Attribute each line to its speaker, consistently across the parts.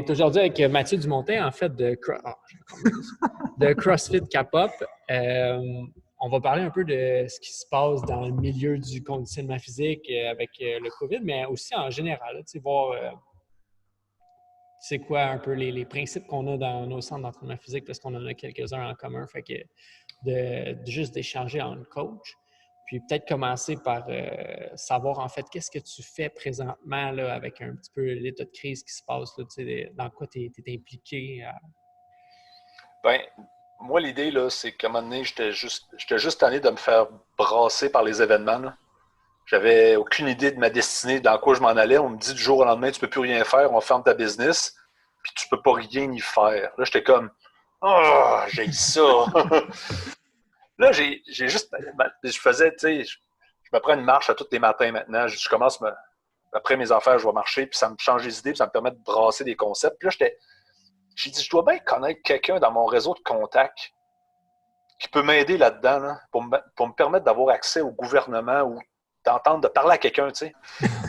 Speaker 1: est aujourd'hui avec Mathieu Dumontin, en fait, de CrossFit Cap-Up. On va parler un peu de ce qui se passe dans le milieu du conditionnement physique avec le COVID, mais aussi en général, voir c'est quoi un peu les principes qu'on a dans nos centres d'entraînement physique, parce qu'on en a quelques-uns en commun. Fait que juste d'échanger en coach. Puis peut-être commencer par savoir en fait qu'est-ce que tu fais présentement là, avec un petit peu l'état de crise qui se passe, là, dans quoi tu es impliqué.
Speaker 2: Ben, moi, l'idée, là, c'est qu'à un moment donné, j'étais juste tanné de me faire brasser par les événements. Là. J'avais aucune idée de ma destinée, dans quoi je m'en allais. On me dit du jour au lendemain, tu peux plus rien faire, on ferme ta business, puis tu peux pas rien y faire. Là, j'étais comme, oh, j'ai ça. Là, j'ai juste, je faisais, tu sais, je me prends une marche à tous les matins maintenant. Je commence, après mes affaires, je vais marcher, puis ça me change les idées, puis ça me permet de brasser des concepts. Puis là, j'ai dit, je dois bien connaître quelqu'un dans mon réseau de contacts qui peut m'aider là-dedans, là, pour me permettre d'avoir accès au gouvernement ou d'entendre, de parler à quelqu'un, tu sais.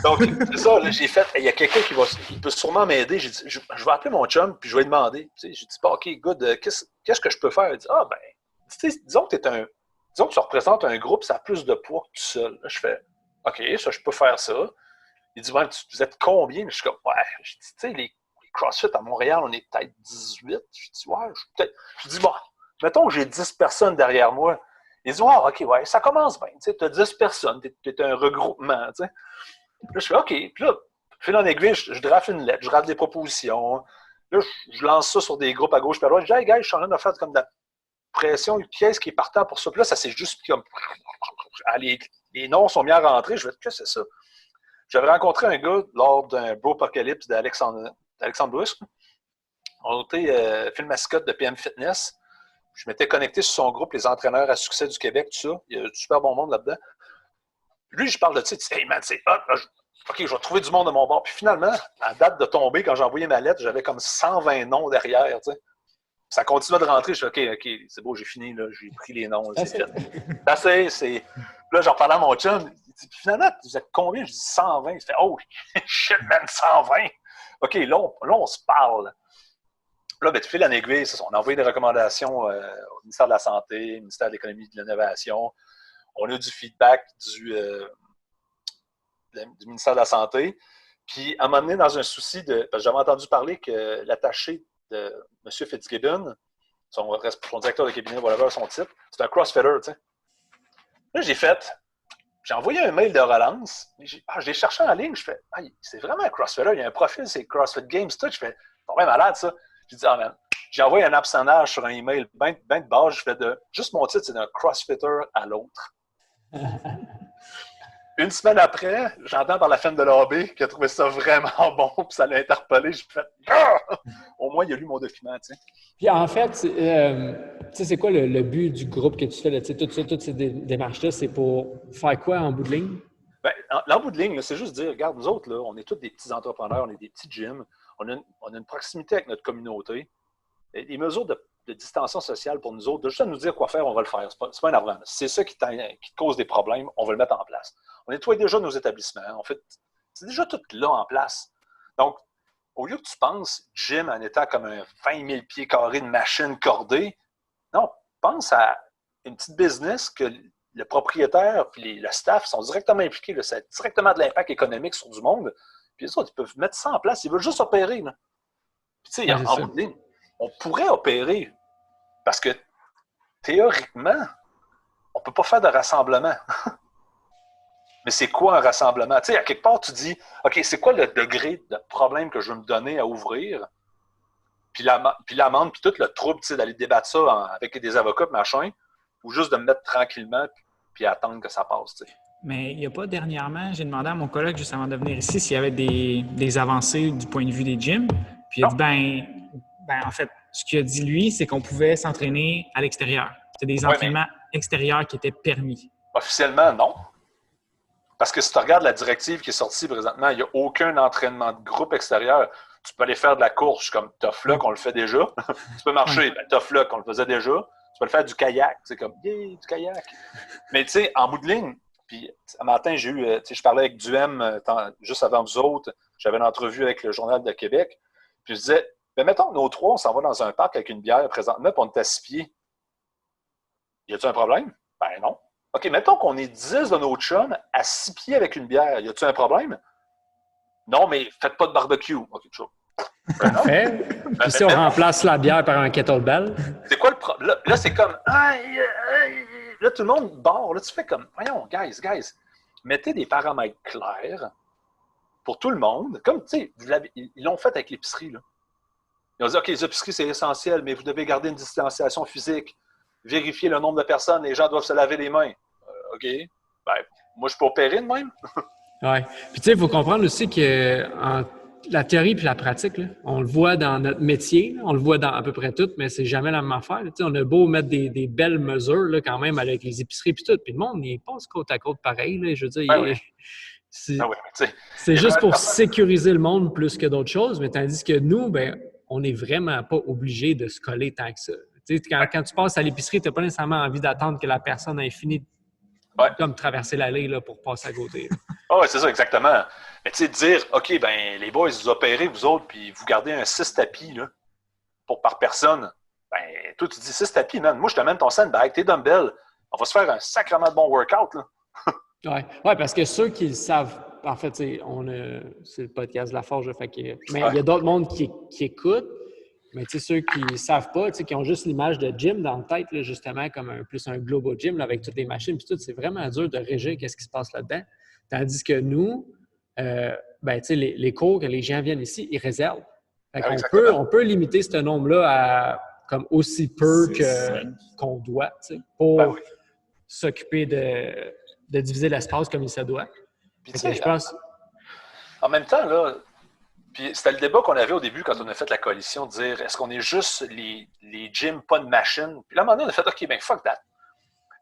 Speaker 2: Donc, c'est ça, là, j'ai fait, il y a quelqu'un qui peut sûrement m'aider. J'ai dit, je vais appeler mon chum, puis je vais lui demander. Tu sais, j'ai dit, OK, good, qu'est-ce que je peux faire? Il dit, ben, tu sais, disons que tu représentes un groupe, ça a plus de poids que tout seul. Là, je fais, OK, ça, je peux faire ça. Il dit, ouais, vous êtes combien? Je suis comme, ouais, je dis, tu sais, les CrossFit à Montréal, on est peut-être 18. Je dis, ouais, je dis, bon, mettons que j'ai 10 personnes derrière moi. Il dit, OK, ouais, ça commence bien. Tu as 10 personnes, tu es un regroupement. Tu sais. Là, je fais, OK. Puis là, fil en aiguille, je drafe une lettre, je rate des propositions. Là, je lance ça sur des groupes à gauche et à droite. Je dis, hey, gars, je suis en train de faire comme de la pression. Qui est-ce qui est partant pour ça? Puis là, ça s'est juste comme. Les noms sont mis à rentrer. Je vais, qu'est-ce que c'est ça? J'avais rencontré un gars lors d'un Bropocalypse d'Alexandre Brusque. On était film mascotte de PM Fitness. Je m'étais connecté sur son groupe, les entraîneurs à succès du Québec, tout ça. Il y a du super bon monde là-dedans. Lui, je parle de ça, il dit, hey man, c'est hot, OK, je vais trouver du monde de mon bord. Puis finalement, à date de tomber, quand j'ai envoyé ma lettre, j'avais comme 120 noms derrière, tu sais. Ça continuait de rentrer. Je dis, OK, c'est beau, j'ai fini, là, j'ai pris les noms, c'est fait. C'est. Là, j'en parlais à mon chum. Il dit, finalement, vous êtes combien? Je dis 120. Il fait, oh, shit, man, 120. OK, là, on se parle. Là, ben, tu fais la aiguille, on a envoyé des recommandations au ministère de la Santé, au ministère de l'Économie et de l'Innovation. On a eu du feedback du ministère de la Santé. Puis, à un moment donné, dans un souci de. Parce que j'avais entendu parler que l'attaché de M. Fitzgibbon, son directeur de cabinet, whatever son titre, c'est un crossfitter, tu sais. Là, j'ai envoyé un mail de relance. J'ai cherché en ligne. Je fais, c'est vraiment un crossfitter. Il y a un profil, c'est CrossFit Games, tout. Je fais, c'est bien malade, ça. J'ai dit, man. J'ai envoyé un absonnage sur un email, ben de base. Je fais juste mon titre, c'est d'un crossfitter à l'autre. Une semaine après, j'entends par la femme de l'AB qui a trouvé ça vraiment bon, puis ça l'a interpellé. J'ai fait, au moins, il a lu mon document, tu sais.
Speaker 1: Puis en fait, c'est quoi le but du groupe que tu fais? Là, toutes ces démarches-là, c'est pour faire quoi en bout de ligne?
Speaker 2: Ben, en bout de ligne, c'est juste dire, regarde, nous autres, là, on est tous des petits entrepreneurs, on est des petits gyms, on a une proximité avec notre communauté. Les mesures de distanciation sociale pour nous autres, de juste à nous dire quoi faire, on va le faire. C'est pas énervant. C'est ça qui te cause des problèmes, on va le mettre en place. On nettoie déjà nos établissements. En fait, c'est déjà tout là en place. Donc, au lieu que tu penses gym en étant comme un 20 000 pieds carrés de machines cordées, non, pense à une petite business que le propriétaire et le staff sont directement impliqués. Là, ça a directement de l'impact économique sur du monde. Puis les autres, ils peuvent mettre ça en place. Ils veulent juste opérer. Là. Puis tu sais, en bout de ligne, on pourrait opérer parce que théoriquement, on ne peut pas faire de rassemblement. Mais c'est quoi un rassemblement? Tu sais, à quelque part, tu dis, OK, c'est quoi le degré de problème que je veux me donner à ouvrir? Puis l'amende, puis tout le trouble, tu sais, d'aller débattre ça avec des avocats, machin, ou juste de me mettre tranquillement, puis attendre que ça passe, tu sais.
Speaker 3: Mais il n'y a pas dernièrement, j'ai demandé à mon collègue juste avant de venir ici s'il y avait des avancées du point de vue des gyms. Puis il a dit, en fait, ce qu'il a dit lui, c'est qu'on pouvait s'entraîner à l'extérieur. C'est des entraînements extérieurs qui étaient permis.
Speaker 2: Officiellement, non. Parce que si tu regardes la directive qui est sortie présentement, il n'y a aucun entraînement de groupe extérieur. Tu peux aller faire de la course comme Tough Luck, on le fait déjà. Tu peux marcher, Tough Luck, on le faisait déjà. Tu peux le faire du kayak. C'est comme, du kayak. Mais tu sais, en bout de ligne, puis un matin, je parlais avec Duhem juste avant vous autres. J'avais une entrevue avec le Journal de Québec. Puis je disais, ben mettons que nos trois, on s'en va dans un parc avec une bière présentement, puis on est à 6 pieds. Y a-tu un problème? Ben non. OK, mettons qu'on est 10 de nos chums à 6 pieds avec une bière. Y a-tu un problème? Non, mais faites pas de barbecue. OK, chaud.
Speaker 1: Parfait. Puis si on remplace la bière par un kettlebell.
Speaker 2: C'est quoi le problème? Là, c'est comme. Là, tout le monde barre. Là, tu fais comme. Voyons, guys. Mettez des paramètres clairs pour tout le monde. Comme, tu sais, ils l'ont fait avec l'épicerie. Là. Ils ont dit, OK, les épiceries, c'est essentiel, mais vous devez garder une distanciation physique. Vérifier le nombre de personnes. Les gens doivent se laver les mains. OK. Ben, moi, je peux opérer de même.
Speaker 1: Oui. Puis, tu sais, il faut comprendre aussi que la théorie puis la pratique, là, on le voit dans notre métier, là, on le voit dans à peu près tout, mais c'est jamais la même affaire. Tu sais, on a beau mettre des belles mesures là, quand même avec les épiceries puis tout, puis le monde, il passe côte à côte pareil. Là, je veux dire, c'est juste pour sécuriser le monde plus que d'autres choses, mais tandis que nous, ben, on n'est vraiment pas obligé de se coller tant que ça. Tu sais, quand tu passes à l'épicerie, tu n'as pas nécessairement envie d'attendre que la personne ait fini comme traverser l'allée là, pour passer à côté.
Speaker 2: Ah oui, c'est ça, exactement. Mais tu sais, dire, OK, ben les boys, vous opérez, vous autres, puis vous gardez un 6 tapis là, par personne. Ben, toi, tu dis 6 tapis, man. Moi, je te mène ton sandbag, tes dumbbells. On va se faire un sacrément de bon workout, là.
Speaker 1: Oui, parce que ceux qui le savent, en fait, c'est le podcast de la Forge, fait que, mais il y a d'autres mondes qui écoutent, mais ceux qui ne savent pas, qui ont juste l'image de gym dans la tête, là, justement, comme plus un globo gym là, avec toutes les machines, puis tout, c'est vraiment dur de régir qu'est-ce qui se passe là-dedans. Tandis que nous, les cours que les gens viennent ici, ils réservent. On peut limiter ce nombre-là à comme aussi peu qu'on doit, pour s'occuper de diviser l'espace comme il se doit.
Speaker 2: Puis, je pense... En même temps, là, puis c'était le débat qu'on avait au début quand on a fait la coalition, de dire est-ce qu'on est juste les gyms, pas de machines? Puis là, à un moment donné, on a fait OK, ben fuck that.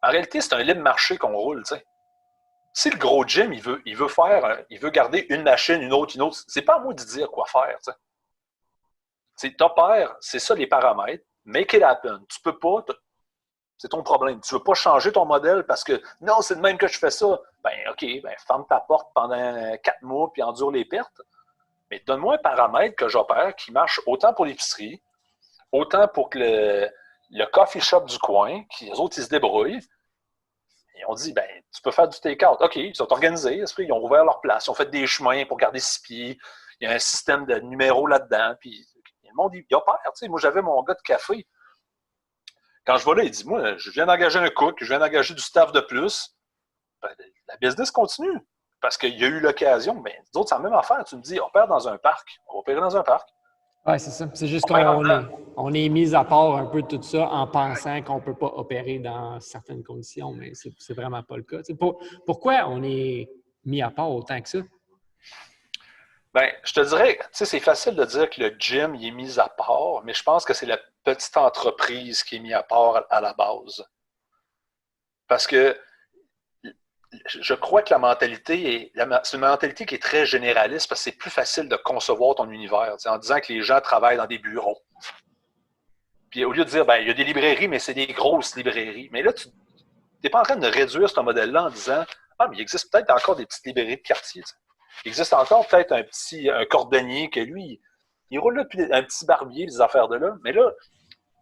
Speaker 2: En réalité, c'est un libre marché qu'on roule, tu sais. Si le gros gym, il veut garder une machine, une autre, c'est pas à moi de dire quoi faire, tu sais. T'opères, c'est ça les paramètres. Make it happen. Tu peux pas, c'est ton problème. Tu veux pas changer ton modèle parce que non, c'est de même que je fais ça. Ben, OK, ben, ferme ta porte pendant 4 mois puis endure les pertes. Mais donne-moi un paramètre que j'opère qui marche autant pour l'épicerie, autant pour que le coffee shop du coin, qui les autres, ils se débrouillent. Et on dit, ben, tu peux faire du take-out. OK, ils sont organisés. Ils ont ouvert leur place. Ils ont fait des chemins pour garder 6 pieds. Il y a un système de numéros là-dedans. Puis le monde, il opère. Tu sais, moi, j'avais mon gars de café. Quand je vais là, il dit, moi, je viens d'engager un cook, je viens d'engager du staff de plus. Ben, la business continue. Parce qu'il y a eu l'occasion. Mais d'autres, c'est la même affaire. Tu me dis, opère dans un parc. On va opérer dans un parc.
Speaker 1: Oui, c'est ça. C'est juste qu'on est mis à part un peu de tout ça en pensant qu'on ne peut pas opérer dans certaines conditions, mais c'est vraiment pas le cas. Pourquoi on est mis à part autant que ça?
Speaker 2: Bien, je te dirais, tu sais, c'est facile de dire que le gym il est mis à part, mais je pense que c'est la petite entreprise qui est mise à part à la base. Parce que je crois que la mentalité, c'est une mentalité qui est très généraliste parce que c'est plus facile de concevoir ton univers, en disant que les gens travaillent dans des bureaux. Puis au lieu de dire, ben, il y a des librairies, mais c'est des grosses librairies. Mais là, tu n'es pas en train de réduire ce modèle-là en disant, ah, mais il existe peut-être encore des petites librairies de quartier. T'sais. Il existe encore peut-être un cordonnier que lui, il roule là, puis un petit barbier, des affaires de là. Mais là,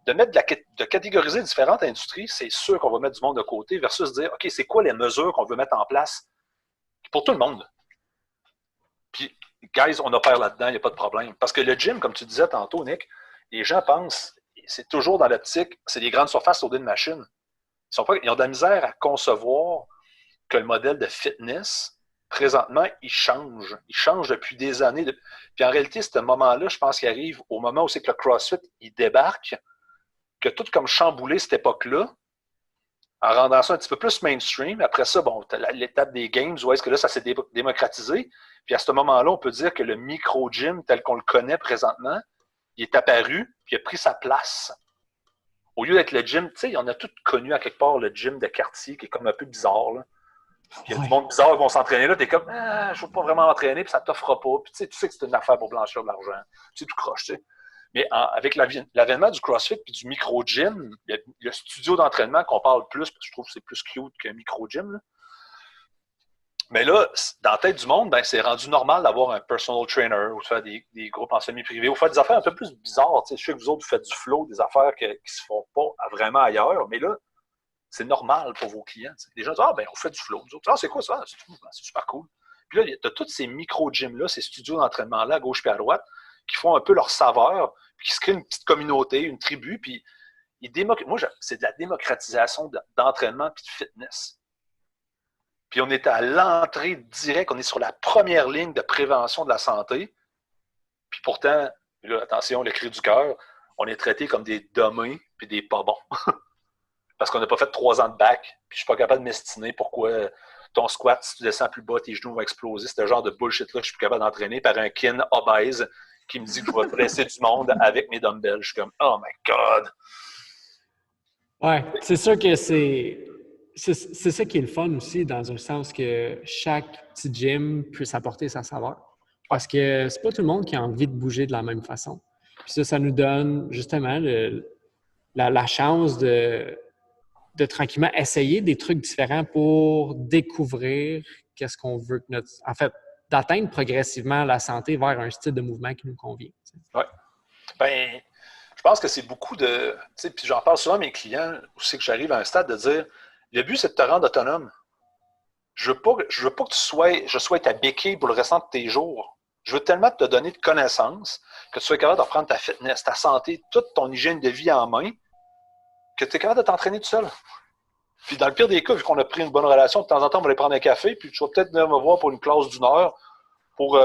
Speaker 2: de catégoriser différentes industries, c'est sûr qu'on va mettre du monde de côté versus dire, OK, c'est quoi les mesures qu'on veut mettre en place pour tout le monde? Puis, guys, on opère là-dedans, il n'y a pas de problème. Parce que le gym, comme tu disais tantôt, Nick, les gens pensent, c'est toujours dans l'optique, c'est des grandes surfaces autour d'une machine. Ils ont de la misère à concevoir que le modèle de fitness, présentement, il change. Il change depuis des années. Puis en réalité, ce moment-là, je pense qu'il arrive au moment où c'est que le CrossFit, il débarque, que tout comme chamboulé cette époque-là, en rendant ça un petit peu plus mainstream. Après ça, bon, tu as l'étape des games, où est-ce que là, ça s'est démocratisé. Puis à ce moment-là, on peut dire que le micro-gym, tel qu'on le connaît présentement, il est apparu, puis il a pris sa place. Au lieu d'être le gym, tu sais, on a tous connu à quelque part le gym de quartier qui est comme un peu bizarre, là. Puis il y a du monde bizarre qui vont s'entraîner là, t'es comme, je ne veux pas vraiment m'entraîner, puis ça ne t'offre pas. Puis tu sais que c'est une affaire pour blanchir de l'argent. C'est tout croche, tu sais. Mais avec l'avènement du CrossFit et du micro-gym, le studio d'entraînement qu'on parle plus, parce que je trouve que c'est plus cute qu'un micro-gym, là. Mais là, dans la tête du monde, ben, c'est rendu normal d'avoir un personal trainer ou de faire des groupes en semi-privé ou faire des affaires un peu plus bizarres. Je sais que vous autres, vous faites du flow, des affaires qui ne se font pas vraiment ailleurs, mais là, c'est normal pour vos clients. T'sais. Les gens disent « Ah, ben, on fait du flow. » Ah, c'est quoi ça? C'est super cool. Puis là, tu as tous ces micro-gyms-là, ces studios d'entraînement-là, à gauche et à droite, qui font un peu leur saveur, puis qui se créent une petite communauté, une tribu, puis moi, c'est de la démocratisation d'entraînement puis de fitness. Puis on est à l'entrée directe, on est sur la première ligne de prévention de la santé. Puis pourtant, là, attention, le cri du cœur, on est traité comme des dommés puis des pas bons. Parce qu'on n'a pas fait 3 ans de bac, puis je suis pas capable de m'estiner pourquoi ton squat, si tu descends plus bas, tes genoux vont exploser. C'est ce genre de bullshit-là que je suis plus capable d'entraîner par un kin obèse qui me dit que je vais presser du monde avec mes dumbbells. Je suis comme « Oh my God! »
Speaker 1: Ouais, c'est sûr que c'est ça qui est le fun aussi, dans un sens que chaque petit gym puisse apporter sa saveur. Parce que c'est pas tout le monde qui a envie de bouger de la même façon. Puis ça nous donne justement la chance de tranquillement essayer des trucs différents pour découvrir qu'est-ce qu'on veut que notre... En fait, d'atteindre progressivement la santé vers un style de mouvement qui nous convient.
Speaker 2: Oui. Ben, je pense que c'est beaucoup de... Puis j'en parle souvent à mes clients, aussi que j'arrive à un stade de dire, le but, c'est de te rendre autonome. Je veux pas que je sois ta béquille pour le restant de tes jours. Je veux tellement te donner de connaissances que tu sois capable de reprendre ta fitness, ta santé, toute ton hygiène de vie en main, que tu es capable de t'entraîner tout seul. Puis dans le pire des cas, vu qu'on a pris une bonne relation, de temps en temps, on va aller prendre un café, puis tu vas peut-être venir me voir pour une classe d'1 heure,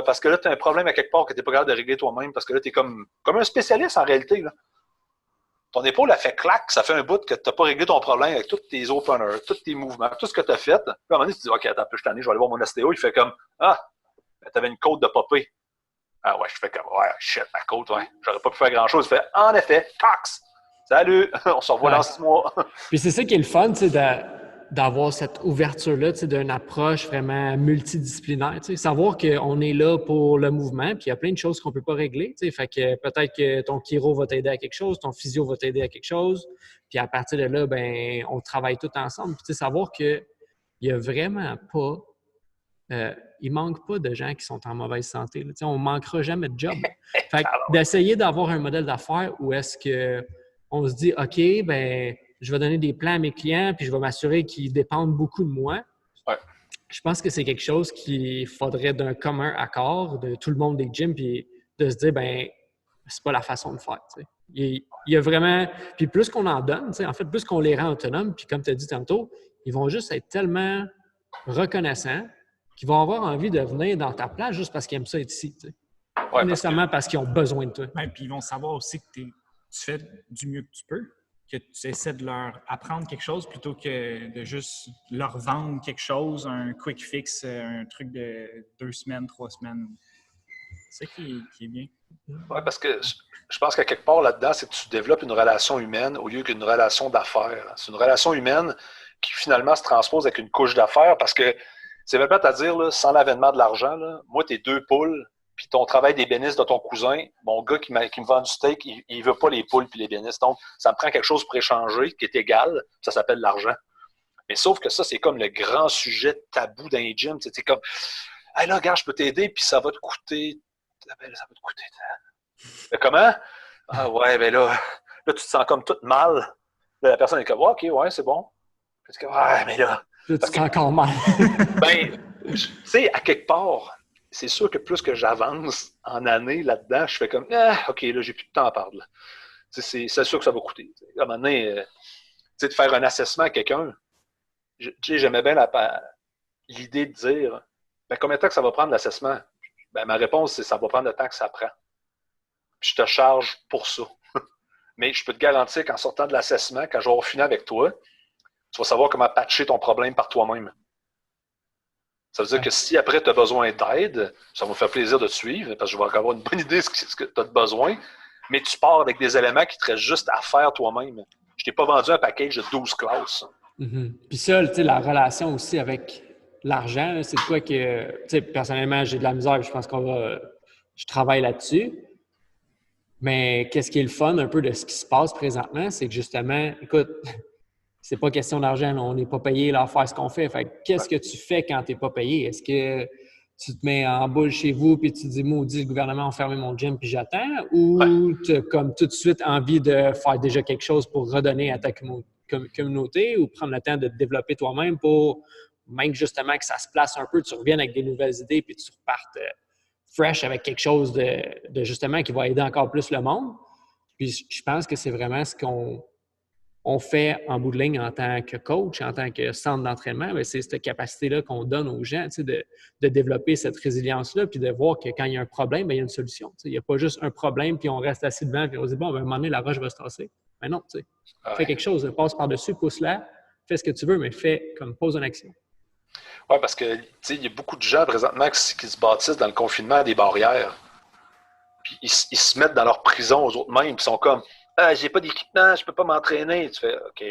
Speaker 2: parce que là, tu as un problème à quelque part que tu n'es pas capable de régler toi-même, parce que là, tu es comme un spécialiste en réalité. Là. Ton épaule a fait clac, ça fait un bout que tu n'as pas réglé ton problème avec tous tes openers, tous tes mouvements, tout ce que tu as fait. Puis à un moment donné, tu te dis, OK, attends, je t'en ai, je vais aller voir mon ostéo. Il fait comme, ah, tu avais une côte de popé. Ah ouais, je fais comme, ouais, shit, ma côte, ouais. J'aurais pas pu faire grand-chose. Il fait, en effet, Cox, salut, on se revoit dans 6 mois.
Speaker 1: Puis c'est ça qui est le fun, tu sais, d'avoir cette ouverture-là, tu sais, d'une approche vraiment multidisciplinaire, tu sais, savoir qu'on est là pour le mouvement, puis il y a plein de choses qu'on peut pas régler, tu sais, fait que peut-être que ton chiro va t'aider à quelque chose, ton physio va t'aider à quelque chose, puis à partir de là, ben, on travaille tout ensemble, puis tu sais, savoir que il y a vraiment pas, il manque pas de gens qui sont en mauvaise santé, là, tu sais, on manquera jamais de job. Fait que d'essayer d'avoir un modèle d'affaires où est-ce que on se dit, OK, ben je vais donner des plans à mes clients, puis je vais m'assurer qu'ils dépendent beaucoup de moi.
Speaker 2: Ouais.
Speaker 1: Je pense que c'est quelque chose qu'il faudrait d'un commun accord de tout le monde des gyms, puis de se dire, ben c'est pas la façon de faire. Tu sais. Il y a vraiment... Puis plus qu'on en donne, tu sais, en fait, plus qu'on les rend autonomes, puis comme tu as dit tantôt, ils vont juste être tellement reconnaissants qu'ils vont avoir envie de venir dans ta place juste parce qu'ils aiment ça être ici. Tu sais. Pas nécessairement parce qu'ils ont besoin de toi.
Speaker 3: Ouais, puis ils vont savoir aussi que tu fais du mieux que tu peux, que tu essaies de leur apprendre quelque chose plutôt que de juste leur vendre quelque chose, un quick fix, un truc de 2 semaines, 3 semaines. C'est ça qui est bien.
Speaker 2: Oui, parce que je pense qu'à quelque part là-dedans, c'est que tu développes une relation humaine au lieu qu'une relation d'affaires. C'est une relation humaine qui finalement se transpose avec une couche d'affaires parce que c'est même pas à dire, là, sans l'avènement de l'argent, là, moi, tes 2 poules, puis ton travail d'ébéniste de ton cousin, mon gars qui me vend du steak, il veut pas les poules puis les bénisses. Donc, ça me prend quelque chose pour échanger qui est égal, ça s'appelle l'argent. Mais sauf que ça, c'est comme le grand sujet tabou d'un gym. C'est comme, hey, là, regarde, je peux t'aider, puis ça va te coûter. Ça va te coûter. Mais comment? Ah ouais, ben là, tu te sens comme toute mal. Là, la personne est comme, OK, ouais, c'est bon. Puis tu dis, ouais, mais là.
Speaker 1: Tu te sens encore mal.
Speaker 2: Ben, tu sais, à quelque part, c'est sûr que plus que j'avance en année là-dedans, je fais comme, OK, là, j'ai plus de temps à perdre. C'est sûr que ça va coûter. À un moment donné, de faire un assessment à quelqu'un, j'aimais bien l'idée de dire, ben, combien de temps que ça va prendre l'assessment? Ben, ma réponse, c'est ça va prendre le temps que ça prend. Puis je te charge pour ça. Mais je peux te garantir qu'en sortant de l'assessment, quand je vais finir avec toi, tu vas savoir comment patcher ton problème par toi-même. Ça veut dire que si après tu as besoin d'aide, ça va me faire plaisir de te suivre, parce que je vais avoir une bonne idée de ce que tu as besoin, mais tu pars avec des éléments qui te restent juste à faire toi-même. Je t'ai pas vendu un package de 12 classes.
Speaker 1: Mm-hmm. Puis ça, tu sais, la relation aussi avec l'argent, c'est quoi que, tu sais, personnellement, j'ai de la misère, je pense je travaille là-dessus. Mais qu'est-ce qui est le fun un peu de ce qui se passe présentement, c'est que justement, écoute, c'est pas question d'argent. Là. On n'est pas payé là, à faire ce qu'on fait. Fait que qu'est-ce que tu fais quand tu n'es pas payé? Est-ce que tu te mets en boule chez vous puis tu te dis, maudit, le gouvernement a fermé mon gym puis j'attends? Ou tu as comme tout de suite envie de faire déjà quelque chose pour redonner à ta communauté ou prendre le temps de te développer toi-même pour, même justement que ça se place un peu, tu reviennes avec des nouvelles idées puis tu repartes fresh avec quelque chose de justement qui va aider encore plus le monde. Puis je pense que c'est vraiment ce qu'on fait en bout de ligne en tant que coach, en tant que centre d'entraînement, bien, c'est cette capacité-là qu'on donne aux gens, de développer cette résilience-là, puis de voir que quand il y a un problème, bien, il y a une solution. Il n'y a pas juste un problème, puis on reste assis devant, puis on se dit, bon, ben, à un moment donné, la roche va se tasser. Mais non, fais quelque chose, passe par-dessus, pousse-la, fais ce que tu veux, mais fais comme pose en action.
Speaker 2: Oui, parce que il y a beaucoup de gens présentement qui se bâtissent dans le confinement à des barrières. Puis ils se mettent dans leur prison aux autres mêmes, qui sont comme j'ai pas d'équipement, je peux pas m'entraîner. Tu fais OK.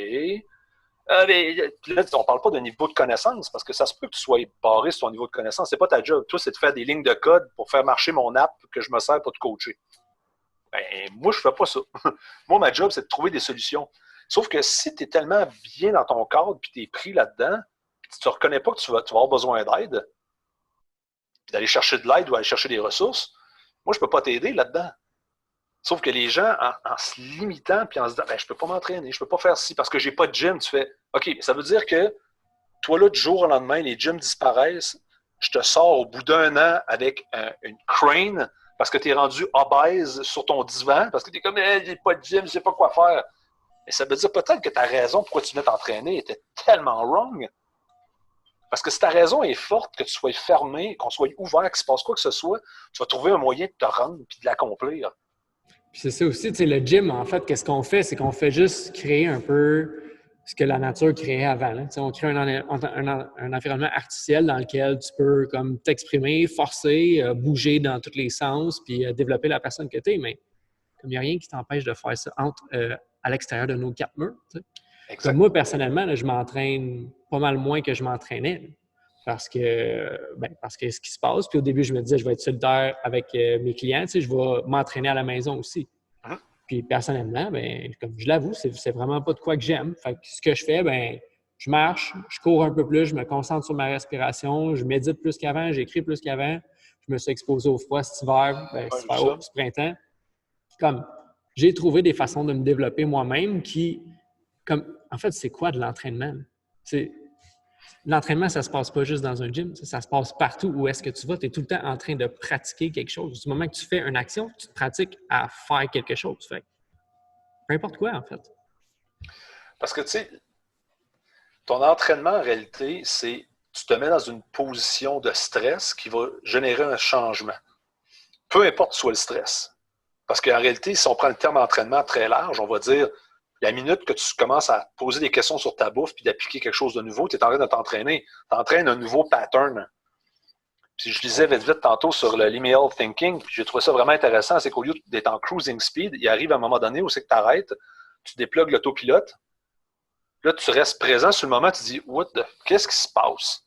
Speaker 2: Mais là, on parle pas de niveau de connaissance, parce que ça se peut que tu sois barré sur ton niveau de connaissance. C'est pas ta job. Toi, c'est de faire des lignes de code pour faire marcher mon app que je me sers pour te coacher. Ben, moi, je fais pas ça. Moi, ma job, c'est de trouver des solutions. Sauf que si tu es tellement bien dans ton cadre puis tu es pris là-dedans, puis tu ne reconnais pas que tu vas avoir besoin d'aide, puis d'aller chercher de l'aide ou aller chercher des ressources, moi, je ne peux pas t'aider là-dedans. Sauf que les gens, en se limitant puis en se disant ben, je ne peux pas m'entraîner, je ne peux pas faire ci parce que je n'ai pas de gym, tu fais OK, ça veut dire que toi, là, du jour au lendemain, les gyms disparaissent, je te sors au bout d'un an avec une crane parce que tu es rendu obèse sur ton divan, parce que tu es comme j'ai pas de gym, je ne sais pas quoi faire. Et ça veut dire peut-être que ta raison pourquoi tu venais t'entraîner était tellement wrong. Parce que si ta raison est forte, que tu sois fermé, qu'on soit ouvert, qu'il se passe quoi que ce soit, tu vas trouver un moyen de te rendre et de l'accomplir.
Speaker 1: Puis c'est ça aussi, le gym, en fait, qu'est-ce qu'on fait? C'est qu'on fait juste créer un peu ce que la nature créait avant. Là. On crée un environnement artificiel dans lequel tu peux comme t'exprimer, forcer, bouger dans tous les sens, puis développer la personne que tu es. Mais comme il n'y a rien qui t'empêche de faire ça à l'extérieur de nos quatre murs. Comme moi, personnellement, là, je m'entraîne pas mal moins que je m'entraînais. Parce que ce qui se passe. Puis au début, je me disais, je vais être solidaire avec mes clients. Je vais m'entraîner à la maison aussi. Puis personnellement, ben, comme je l'avoue, c'est vraiment pas de quoi que j'aime. Fait que ce que je fais, ben, je marche, je cours un peu plus, je me concentre sur ma respiration, je médite plus qu'avant, j'écris plus qu'avant. Je me suis exposé au froid cet hiver, ce printemps. Comme j'ai trouvé des façons de me développer moi-même qui, comme, en fait, c'est quoi de l'entraînement? L'entraînement, ça ne se passe pas juste dans un gym, ça se passe partout où est-ce que tu vas. Tu es tout le temps en train de pratiquer quelque chose. Du moment que tu fais une action, tu te pratiques à faire quelque chose. Fait. Peu importe quoi, en fait.
Speaker 2: Parce que, tu sais, ton entraînement, en réalité, c'est tu te mets dans une position de stress qui va générer un changement. Peu importe soit le stress. Parce qu'en réalité, si on prend le terme entraînement très large, on va dire la minute que tu commences à poser des questions sur ta bouffe puis d'appliquer quelque chose de nouveau, tu es en train de t'entraîner. Tu entraînes un nouveau pattern. Puis je lisais vite tantôt sur le lineal thinking, puis j'ai trouvé ça vraiment intéressant, c'est qu'au lieu d'être en cruising speed, il arrive à un moment donné où c'est que tu arrêtes, tu déplugues l'autopilote, là tu restes présent sur le moment, tu dis qu'est-ce qui se passe?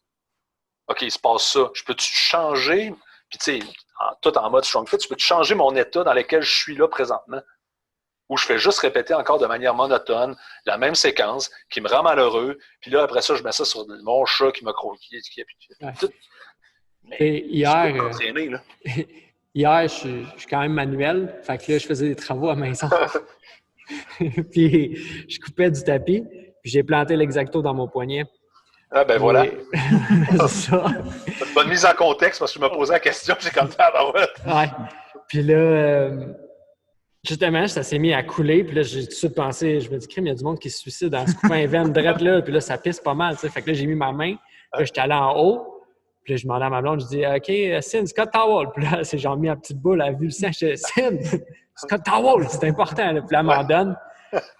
Speaker 2: OK, il se passe ça. Je peux-tu changer? Puis tu sais, tout en mode strong fit, je peux-tu changer mon état dans lequel je suis là présentement? Où je fais juste répéter encore de manière monotone la même séquence qui me rend malheureux. Puis là, après ça, je mets ça sur mon chat qui m'a croqué.
Speaker 1: Mais hier, hier, je suis quand même manuel. Fait que là, je faisais des travaux à la maison. Puis je coupais du tapis. Puis j'ai planté l'exacto dans mon poignet.
Speaker 2: Ah ben voilà.
Speaker 1: C'est ça.
Speaker 2: C'est une bonne mise en contexte parce que je me posais la question. J'ai comme ça,
Speaker 1: ouais. Puis là... justement, ça s'est mis à couler, puis là, j'ai tout de suite pensé, je me dis, crème, il y a du monde qui se suicide en se coupant un veine drette là, puis là, ça pisse pas mal, tu sais. Fait que là, j'ai mis ma main, puis là, j'étais allé en haut, puis là, je demandais à ma blonde, je dis, OK, Sin, Scott Towel. Puis là, c'est genre mis la petite boule, elle a vu le sang, je dis, Sin, Scott Towel, c'est important, là. Puis là, elle m'en donne.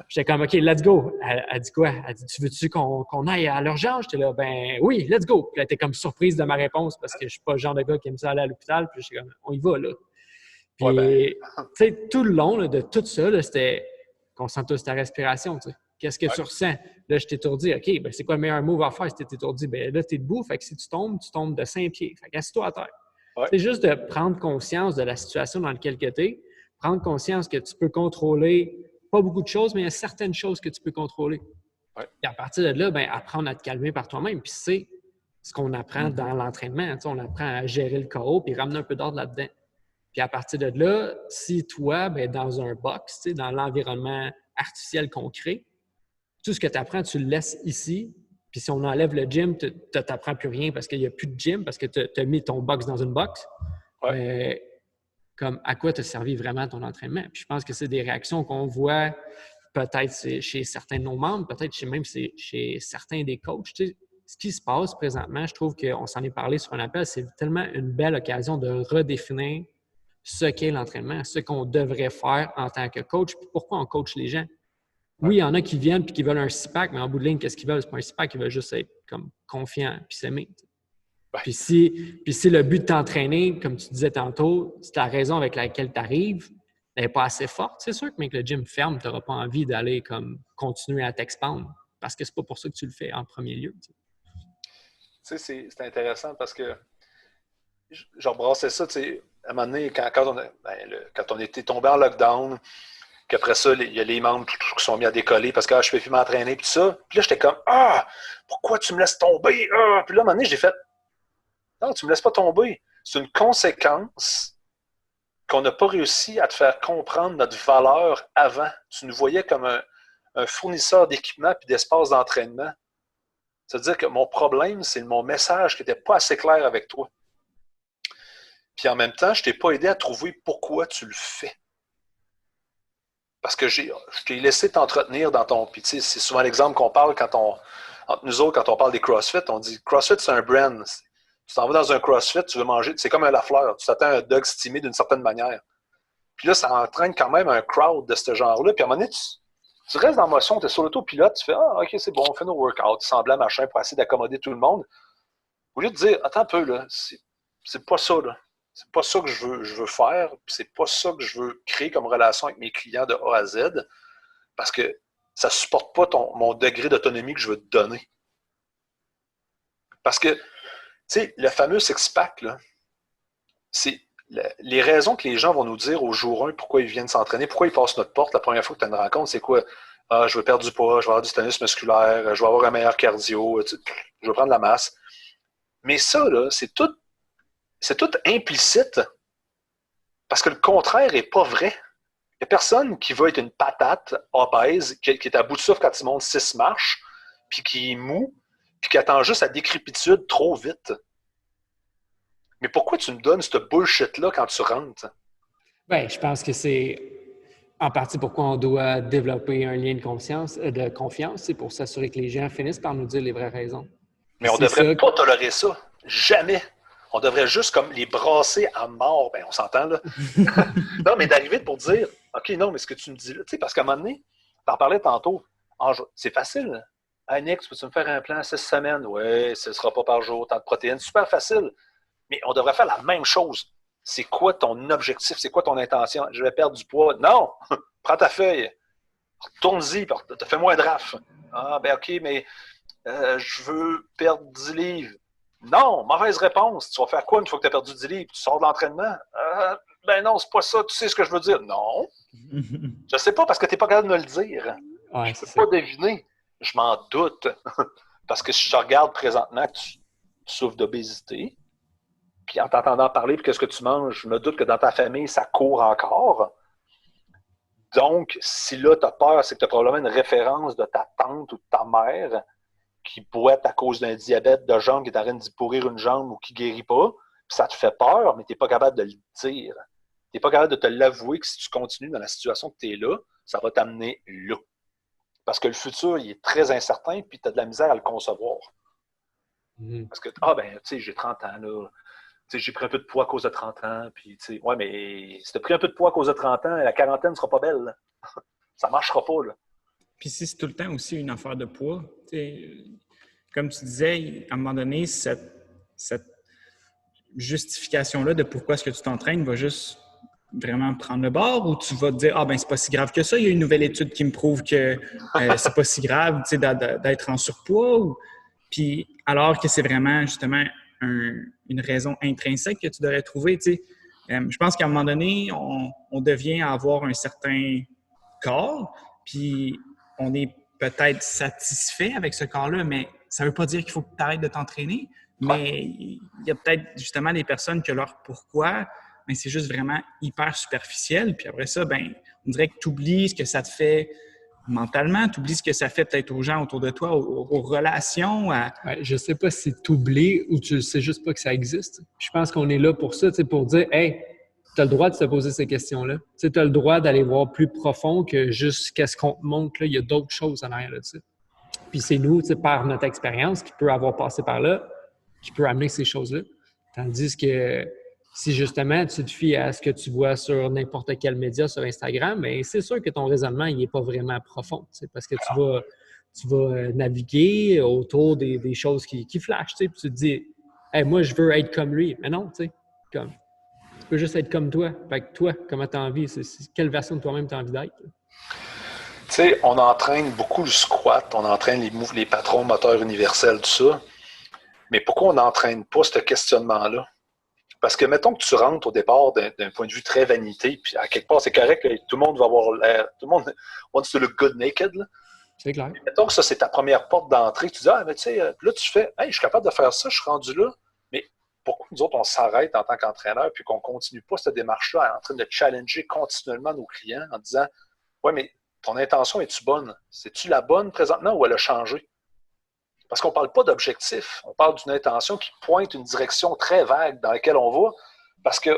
Speaker 1: J'étais comme, OK, let's go. Elle dit quoi? Elle dit, tu veux-tu qu'on aille à l'urgence? J'étais là, ben oui, let's go. Puis elle était comme surprise de ma réponse parce que je suis pas le genre de gars qui aime ça aller à l'hôpital, puis j'étais comme, on y va, là. Puis, tu sais, tout le long là, de tout ça, là, c'était concentre-toi sur ta respiration. Tu sais. Qu'est-ce que tu ressens? Là, je t'étourdis. OK, ben c'est quoi le meilleur move à faire si tu es étourdi? Ben là, tu es debout. Fait que si tu tombes de 5 pieds. Fait qu'assis-toi à terre. C'est juste de prendre conscience de la situation dans laquelle tu es, prendre conscience que tu peux contrôler pas beaucoup de choses, mais il y a certaines choses que tu peux contrôler.
Speaker 2: Ouais.
Speaker 1: Et à partir de là, ben, apprendre à te calmer par toi-même. Puis c'est ce qu'on apprend dans l'entraînement. Tu sais, on apprend à gérer le chaos puis ramener un peu d'ordre là-dedans. Puis à partir de là, si toi, ben, dans un box, tu sais, dans l'environnement artificiel qu'on crée, tout ce que tu apprends, tu le laisses ici. Puis si on enlève le gym, tu n'apprends plus rien parce qu'il n'y a plus de gym, parce que tu as mis ton box dans une box.
Speaker 2: Ouais.
Speaker 1: Mais comme à quoi t'a servi vraiment ton entraînement? Puis je pense que c'est des réactions qu'on voit peut-être chez certains de nos membres, peut-être même chez certains des coachs. Tu sais, ce qui se passe présentement, je trouve qu'on s'en est parlé sur un appel, c'est tellement une belle occasion de redéfinir ce qu'est l'entraînement, ce qu'on devrait faire en tant que coach, puis pourquoi on coach les gens. Oui, il y en a qui viennent et qui veulent un six-pack, mais en bout de ligne, qu'est-ce qu'ils veulent? C'est pas un six-pack, ils veulent juste être comme confiants puis s'aimer.
Speaker 2: Ouais.
Speaker 1: Puis si le but de t'entraîner, comme tu disais tantôt, c'est la raison avec laquelle tu arrives, elle n'est pas assez forte, c'est sûr que mec, le gym ferme, tu n'auras pas envie d'aller comme continuer à t'expandre parce que c'est pas pour ça que tu le fais en premier lieu.
Speaker 2: Tu sais, c'est intéressant parce que je rebrassais ça, tu sais, à un moment donné, quand on était tombé en lockdown, qu'après ça, il y a les membres qui sont mis à décoller parce que je ne peux plus m'entraîner, puis tout ça. Puis là, j'étais comme, pourquoi tu me laisses tomber? Puis là, à un moment donné, j'ai fait, non, tu ne me laisses pas tomber. C'est une conséquence qu'on n'a pas réussi à te faire comprendre notre valeur avant. Tu nous voyais comme un fournisseur d'équipement et d'espace d'entraînement. C'est-à-dire que mon problème, c'est mon message qui n'était pas assez clair avec toi. Puis en même temps, je ne t'ai pas aidé à trouver pourquoi tu le fais. Parce que je t'ai laissé t'entretenir dans ton... Puis tu sais, c'est souvent l'exemple qu'on parle entre nous autres, quand on parle des CrossFit, on dit CrossFit, c'est un brand. Tu t'en vas dans un CrossFit, tu veux manger, c'est comme un Lafleur. Tu t'attends à un dog stimé d'une certaine manière. Puis là, ça entraîne quand même un crowd de ce genre-là. Puis à un moment donné, tu restes dans la motion, tu es sur l'autopilote, tu fais OK, c'est bon, on fait nos workouts, semblant machin, pour essayer d'accommoder tout le monde. Au lieu de dire attends un peu, là, c'est pas ça, là. C'est pas ça que je veux faire, puis c'est pas ça que je veux créer comme relation avec mes clients de A à Z, parce que ça ne supporte pas mon degré d'autonomie que je veux te donner. Parce que, tu sais, le fameux six-pack, là, c'est les raisons que les gens vont nous dire au jour 1 pourquoi ils viennent s'entraîner, pourquoi ils passent notre porte la première fois que tu as une rencontre, c'est quoi? Je veux perdre du poids, je veux avoir du tonus musculaire, je veux avoir un meilleur cardio, je veux prendre la masse. Mais ça, là, c'est tout implicite parce que le contraire n'est pas vrai. Il n'y a personne qui veut être une patate obèse, qui est à bout de souffle quand il monte 6 marches, puis qui est mou, puis qui attend juste la décrépitude trop vite. Mais pourquoi tu me donnes ce bullshit-là quand tu rentres?
Speaker 1: Bien, je pense que c'est en partie pourquoi on doit développer un lien de confiance, c'est pour s'assurer que les gens finissent par nous dire les vraies raisons.
Speaker 2: Mais on ne devrait pas tolérer ça. Jamais. On devrait juste comme les brasser à mort. Ben, on s'entend, là. Non, mais d'arriver pour dire OK, non, mais ce que tu me dis là, tu sais, parce qu'à un moment donné, t'en parlais tantôt, c'est facile. Hey, Nick, peux-tu me faire un plan 6 semaines? Oui, ce ne sera pas par jour, tant de protéines. Super facile. Mais on devrait faire la même chose. C'est quoi ton objectif? C'est quoi ton intention? Je vais perdre du poids. Non! Prends ta feuille. Retourne-y. Fais-moi un draft. Ben OK, mais je veux perdre 10 livres. Non! Mauvaise réponse. Tu vas faire quoi une fois que tu as perdu 10 livres? Tu sors de l'entraînement? Ben non, c'est pas ça. Tu sais ce que je veux dire? Non. Je sais pas parce que tu n'es pas capable de me le dire.
Speaker 1: Ouais,
Speaker 2: je ne peux pas deviner. Je m'en doute. Parce que si je te regarde présentement, tu souffres d'obésité. Puis en t'entendant parler, puis qu'est-ce que tu manges, je me doute que dans ta famille, ça court encore. Donc, si là, tu as peur, c'est que tu as probablement une référence de ta tante ou de ta mère qui boite à cause d'un diabète de jambe qui est en train d'y pourrir une jambe ou qui ne guérit pas. Puis ça te fait peur, mais tu n'es pas capable de le dire. Tu n'es pas capable de te l'avouer que si tu continues dans la situation que tu es là, ça va t'amener là. Parce que le futur, il est très incertain, puis tu as de la misère à le concevoir. Parce que, tu sais, j'ai 30 ans, là. T'sais, j'ai pris un peu de poids à cause de 30 ans. Puis, ouais, mais si tu as pris un peu de poids à cause de 30 ans, la quarantaine ne sera pas belle. Là. Ça ne marchera pas. Là.
Speaker 3: Puis si c'est tout le temps aussi une affaire de poids, comme tu disais, à un moment donné, cette justification-là de pourquoi est-ce que tu t'entraînes va juste vraiment prendre le bord ou tu vas te dire « Ah, ben c'est pas si grave que ça. Il y a une nouvelle étude qui me prouve que c'est pas si grave d'être en surpoids. » Puis alors que c'est vraiment justement une raison intrinsèque que tu devrais trouver. Je pense qu'à un moment donné, on devient à avoir un certain corps, puis on est peut-être satisfait avec ce corps-là, mais ça ne veut pas dire qu'il faut que tu arrêtes de t'entraîner. Mais il y a peut-être justement des personnes que leur pourquoi, mais c'est juste vraiment hyper superficiel. Puis après ça, ben, on dirait que tu oublies ce que ça te fait mentalement, tu oublies ce que ça fait peut-être aux gens autour de toi, aux relations.
Speaker 1: Ouais, je sais pas si tu oublies ou tu sais juste pas que ça existe. Je pense qu'on est là pour ça, pour dire, hey, tu as le droit de se poser ces questions-là. Tu as le droit d'aller voir plus profond que juste qu'est-ce qu'on te montre. Là. Il y a d'autres choses en arrière de ça. Puis c'est nous, par notre expérience, qui peut avoir passé par là, qui peut amener ces choses-là. Tandis que si justement tu te fies à ce que tu vois sur n'importe quel média, sur Instagram, bien, c'est sûr que ton raisonnement il n'est pas vraiment profond. Parce que tu vas naviguer autour des choses qui flashent. Puis tu te dis, hey, moi, je veux être comme lui. Mais non, tu peux juste être comme toi. Fait que toi, comment tu as envie? Quelle version de toi-même tu as envie d'être?
Speaker 2: Tu sais, on entraîne beaucoup le squat, on entraîne les patrons moteurs universels, tout ça. Mais pourquoi on n'entraîne pas ce questionnement-là? Parce que, mettons que tu rentres au départ d'un point de vue très vanité, puis à quelque part, c'est correct, là, tout le monde va avoir l'air, tout le monde wants to look good naked. Là.
Speaker 1: C'est clair.
Speaker 2: Mais mettons que ça, c'est ta première porte d'entrée. Tu dis, ah, mais tu sais, là, tu fais, hey, je suis capable de faire ça, je suis rendu là. Mais pourquoi nous autres, on s'arrête en tant qu'entraîneur, puis qu'on ne continue pas cette démarche-là en train de challenger continuellement nos clients en disant, ouais, mais ton intention, es-tu bonne? C'est-tu la bonne présentement ou elle a changé? Parce qu'on ne parle pas d'objectif, on parle d'une intention qui pointe une direction très vague dans laquelle on va, parce que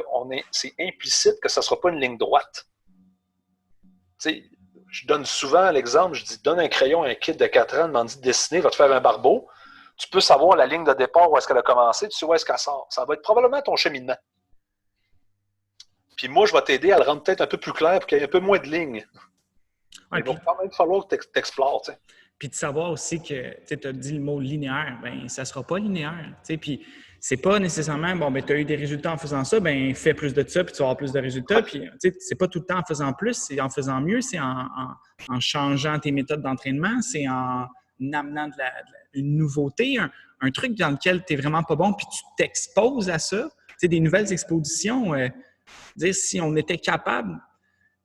Speaker 2: c'est implicite que ça ne sera pas une ligne droite. Tu sais, je donne souvent l'exemple, je dis, donne un crayon à un kid de 4 ans, demande de dessiner, va te faire un barbeau, tu peux savoir la ligne de départ, où est-ce qu'elle a commencé, tu sais où est-ce qu'elle sort. Ça va être probablement ton cheminement. Puis moi, je vais t'aider à le rendre peut-être un peu plus clair pour qu'il y ait un peu moins de lignes.
Speaker 3: Ouais,
Speaker 2: il va quand même falloir que tu explores, tu sais.
Speaker 3: Puis de savoir aussi que tu as dit le mot linéaire, bien, ça ne sera pas linéaire. Puis c'est pas nécessairement, bon, ben tu as eu des résultats en faisant ça, ben fais plus de ça, puis tu vas avoir plus de résultats. Puis c'est pas tout le temps en faisant plus, c'est en faisant mieux, c'est en changeant tes méthodes d'entraînement, c'est en amenant une nouveauté, un truc dans lequel tu n'es vraiment pas bon, puis tu t'exposes à ça. Des nouvelles expositions, dire si on était capable.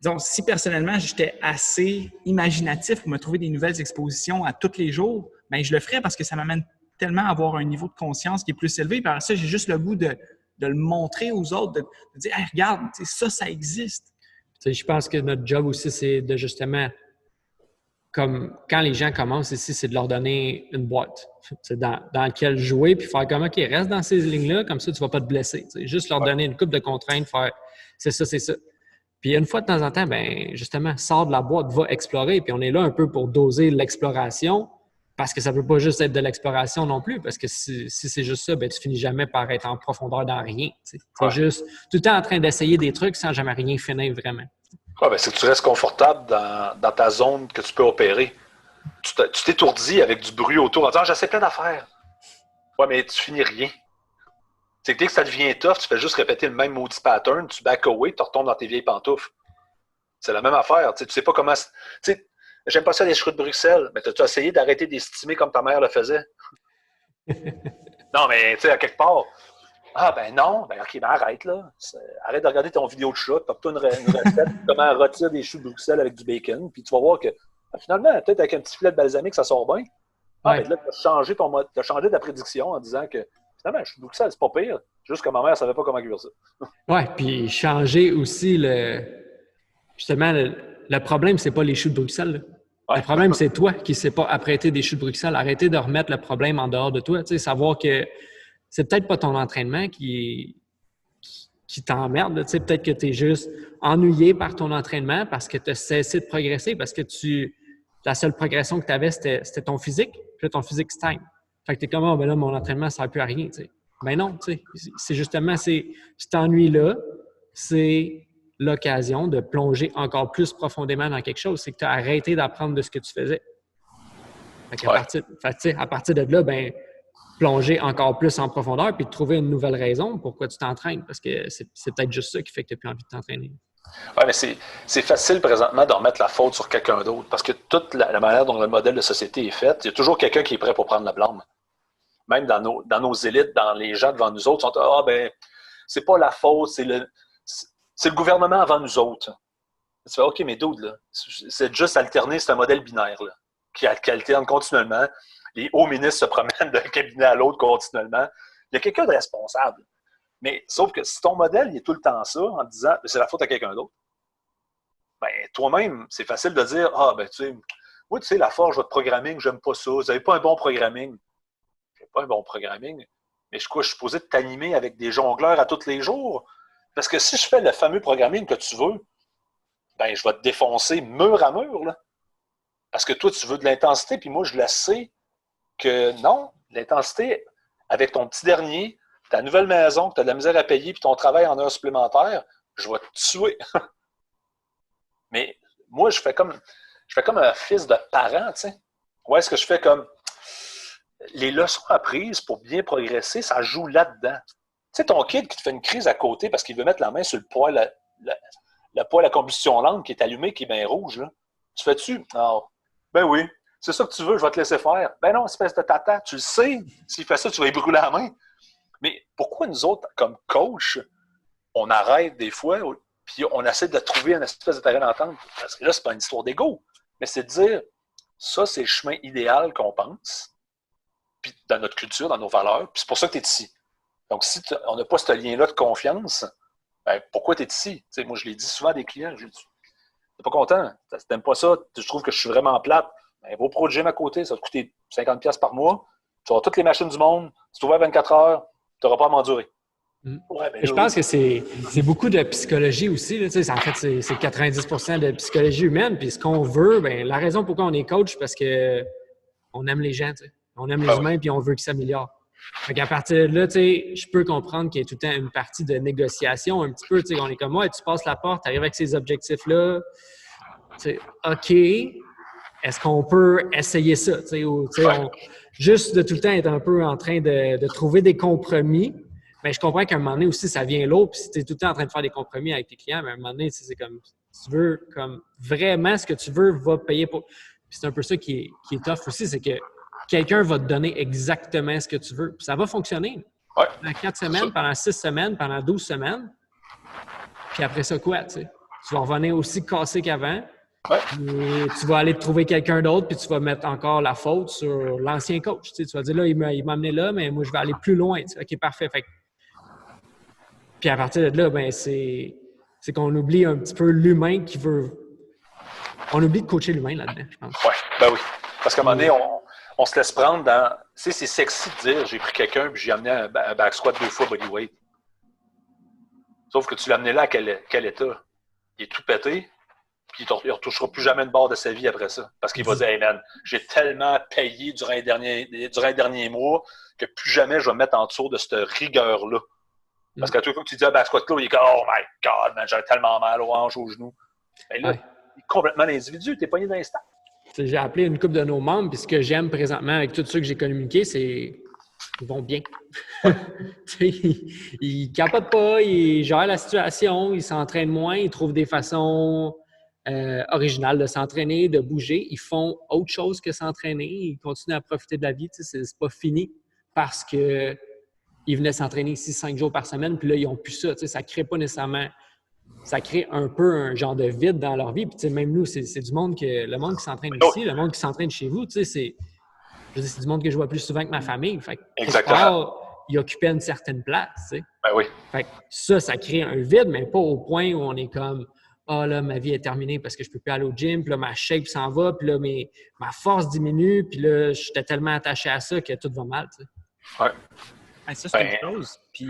Speaker 3: Donc, si personnellement, j'étais assez imaginatif pour me trouver des nouvelles expositions à tous les jours, bien, je le ferais parce que ça m'amène tellement à avoir un niveau de conscience qui est plus élevé. Par ça, j'ai juste le goût de le montrer aux autres, de dire hey, « regarde, ça existe ».
Speaker 1: Je pense que notre job aussi, c'est de justement, comme quand les gens commencent ici, c'est de leur donner une boîte dans laquelle jouer, puis faire comme « OK, reste dans ces lignes-là, comme ça, tu ne vas pas te blesser ». Juste leur donner une couple de contraintes, faire « c'est ça ». Puis une fois de temps en temps, ben justement, sors de la boîte, va explorer. Puis on est là un peu pour doser l'exploration, parce que ça ne peut pas juste être de l'exploration non plus, parce que si c'est juste ça, ben tu finis jamais par être en profondeur dans rien. C'est juste tout le temps en train d'essayer des trucs sans jamais rien finir vraiment.
Speaker 2: Ouais, ben c'est que tu restes confortable dans ta zone que tu peux opérer. Tu t'étourdis avec du bruit autour en disant « j'essaie plein d'affaires ». Ouais, mais tu finis rien. C'est que dès que ça devient tough, tu fais juste répéter le même maudit pattern, tu back away, tu retombes dans tes vieilles pantoufles. C'est la même affaire. Tu sais pas comment. J'aime pas ça les choux de Bruxelles, mais as-tu essayé d'arrêter d'estimer comme ta mère le faisait? Non, mais tu sais, à quelque part. Ah, ben non, ben ok, ben arrête là. Arrête de regarder ton vidéo de chat, tape-toi une recette, comment rôtir des choux de Bruxelles avec du bacon, puis tu vas voir que finalement, peut-être avec un petit filet de balsamique, ça sort bien. Ah, ouais. Ben là, tu as changé ta prédiction en disant que. Finalement, je trouve que ça, c'est pas pire. Juste que ma mère ne savait pas comment cuire ça.
Speaker 1: Oui, puis changer aussi justement, le problème, c'est pas les choux de Bruxelles. Ouais. Le problème, c'est toi qui ne sais pas apprêter des choux de Bruxelles. Arrêtez de remettre le problème en dehors de toi. Tu sais, savoir que c'est peut-être pas ton entraînement qui t'emmerde. Tu sais, peut-être que tu es juste ennuyé par ton entraînement parce que tu as cessé de progresser, parce que la seule progression que tu avais, c'était ton physique. Puis là, ton physique stagne. Fait que t'es comme, oh, ben là, mon entraînement, ça ne sert plus à rien, tu sais. Ben non, tu sais. C'est justement, cet ennui-là, c'est l'occasion de plonger encore plus profondément dans quelque chose. C'est que tu as arrêté d'apprendre de ce que tu faisais. Fait qu'à à partir de là, ben plonger encore plus en profondeur puis de trouver une nouvelle raison pourquoi tu t'entraînes. Parce que c'est peut-être juste ça qui fait que tu n'as plus envie de t'entraîner.
Speaker 2: Oui, mais c'est facile présentement de remettre la faute sur quelqu'un d'autre. Parce que toute la manière dont le modèle de société est fait, il y a toujours quelqu'un qui est prêt pour prendre la blâme. Même dans nos élites, dans les gens devant nous autres, sont ah ben, c'est pas la faute, c'est le gouvernement avant nous autres. Tu fais OK, mais dude, là, c'est juste alterner, c'est un modèle binaire. Là. qui alternent continuellement. Les hauts ministres se promènent d'un cabinet à l'autre continuellement. Il y a quelqu'un de responsable. Mais sauf que si ton modèle il est tout le temps ça, en disant c'est la faute à quelqu'un d'autre, ben toi-même, c'est facile de dire ah, ben tu sais, moi, tu sais, la forge, votre programming, j'aime pas ça. Vous n'avez pas un bon programming. J'ai pas un bon programming. Mais je suis supposé t'animer avec des jongleurs à tous les jours. Parce que si je fais le fameux programming que tu veux, ben je vais te défoncer mur à mur, là. Parce que toi, tu veux de l'intensité, puis moi, je le sais que non, l'intensité, avec ton petit dernier, ta nouvelle maison, que tu as de la misère à payer, puis ton travail en heures supplémentaires, je vais te tuer. Mais moi, je fais comme un fils de parent, tu sais. Ou est-ce que je fais comme les leçons apprises pour bien progresser, ça joue là-dedans. Tu sais, ton kid qui te fait une crise à côté parce qu'il veut mettre la main sur le poêle, le poêle à combustion lente qui est allumé, qui est bien rouge, là. Tu fais-tu? Ah, ben oui, c'est ça que tu veux, je vais te laisser faire. Ben non, espèce de tata, tu le sais, s'il fait ça, tu vas y brûler la main. Mais pourquoi nous autres, comme coach, on arrête des fois, puis on essaie de trouver une espèce de terrain d'entente? Parce que là, c'est pas une histoire d'ego, mais c'est de dire, ça, c'est le chemin idéal qu'on pense, puis dans notre culture, dans nos valeurs, puis c'est pour ça que tu es ici. Donc, si on n'a pas ce lien-là de confiance, ben, pourquoi tu es ici? T'sais, moi, je l'ai dit souvent à des clients, je dis, t'es pas content, t'aimes pas ça, je trouve que je suis vraiment plate. Ben, va au pro gym à côté, ça va te coûter 50$ par mois, tu auras toutes les machines du monde, si tu ouvres 24 heures, tu n'auras pas à m'endurer.
Speaker 1: Ouais, ben je pense que c'est beaucoup de psychologie aussi. Là, en fait, c'est 90% de psychologie humaine. Puis ce qu'on veut, ben, la raison pourquoi on est coach, c'est parce qu'on aime les gens. T'sais. On aime les humains puis on veut qu'ils s'améliorent. Fait qu'à partir de là, je peux comprendre qu'il y a tout le temps une partie de négociation un petit peu. On est comme moi, tu passes la porte, tu arrives avec ces objectifs-là. OK, est-ce qu'on peut essayer ça? Juste de tout le temps être un peu en train de trouver des compromis. Mais je comprends qu'à un moment donné aussi, ça vient l'autre. Puis si tu es tout le temps en train de faire des compromis avec tes clients, mais à un moment donné, c'est comme tu veux, comme vraiment ce que tu veux, va payer pour. Puis c'est un peu ça qui est tough aussi, c'est que quelqu'un va te donner exactement ce que tu veux. Puis ça va fonctionner.
Speaker 2: Ouais.
Speaker 1: Pendant 4 semaines, pendant 6 semaines, pendant 12 semaines. Puis après ça, quoi, tu sais? Tu vas revenir aussi cassé qu'avant.
Speaker 2: Ouais.
Speaker 1: Et tu vas aller te trouver quelqu'un d'autre, puis tu vas mettre encore la faute sur l'ancien coach. Tu vas dire, là, il m'a amené là, mais moi, je vais aller plus loin. OK, parfait. Fait que puis à partir de là, ben c'est qu'on oublie un petit peu l'humain qui veut. On oublie de coacher l'humain là-dedans, je pense.
Speaker 2: Oui, ben oui. Parce qu'à un moment donné, on se laisse prendre dans. Tu sais, c'est sexy de dire j'ai pris quelqu'un puis j'ai amené un back squat 2 fois bodyweight. Sauf que tu l'as amené là à quel état? Il est tout pété, puis il ne retouchera plus jamais une barre de sa vie après ça. Parce qu'il va dire hey man, j'ai tellement payé durant les derniers mois que plus jamais je vais me mettre en dessous de cette rigueur-là. Parce qu'à tout coup que tu dis back squat là, il est comme oh my god, man, j'ai tellement mal aux hanches, aux genoux. Mais là, il est complètement l'individu, t'es pogné d'instant.
Speaker 1: J'ai appelé une couple de nos membres, puis ce que j'aime présentement avec tous ceux que j'ai communiqués, c'est qu'ils vont bien. Ils ne capotent pas, ils gèrent la situation, ils s'entraînent moins, ils trouvent des façons originales de s'entraîner, de bouger. Ils font autre chose que s'entraîner, ils continuent à profiter de la vie. C'est pas fini parce qu'ils venaient s'entraîner ici 5 jours par semaine, puis là, ils n'ont plus ça. Ça ne crée pas nécessairement. Ça crée un peu un genre de vide dans leur vie. Puis, même nous, c'est du monde que le monde qui s'entraîne ici, le monde qui s'entraîne chez vous, c'est du monde que je vois plus souvent que ma famille. Fait que,
Speaker 2: exactement.
Speaker 1: Ils occupaient une certaine place. T'sais.
Speaker 2: Ben oui.
Speaker 1: Fait que ça crée un vide, mais pas au point où on est comme ah là, ma vie est terminée parce que je peux plus aller au gym, puis là, ma shape s'en va, puis là, ma force diminue, puis là, j'étais tellement attaché à ça que tout va mal. T'sais.
Speaker 2: Ouais.
Speaker 3: Ça, c'est une chose. Puis,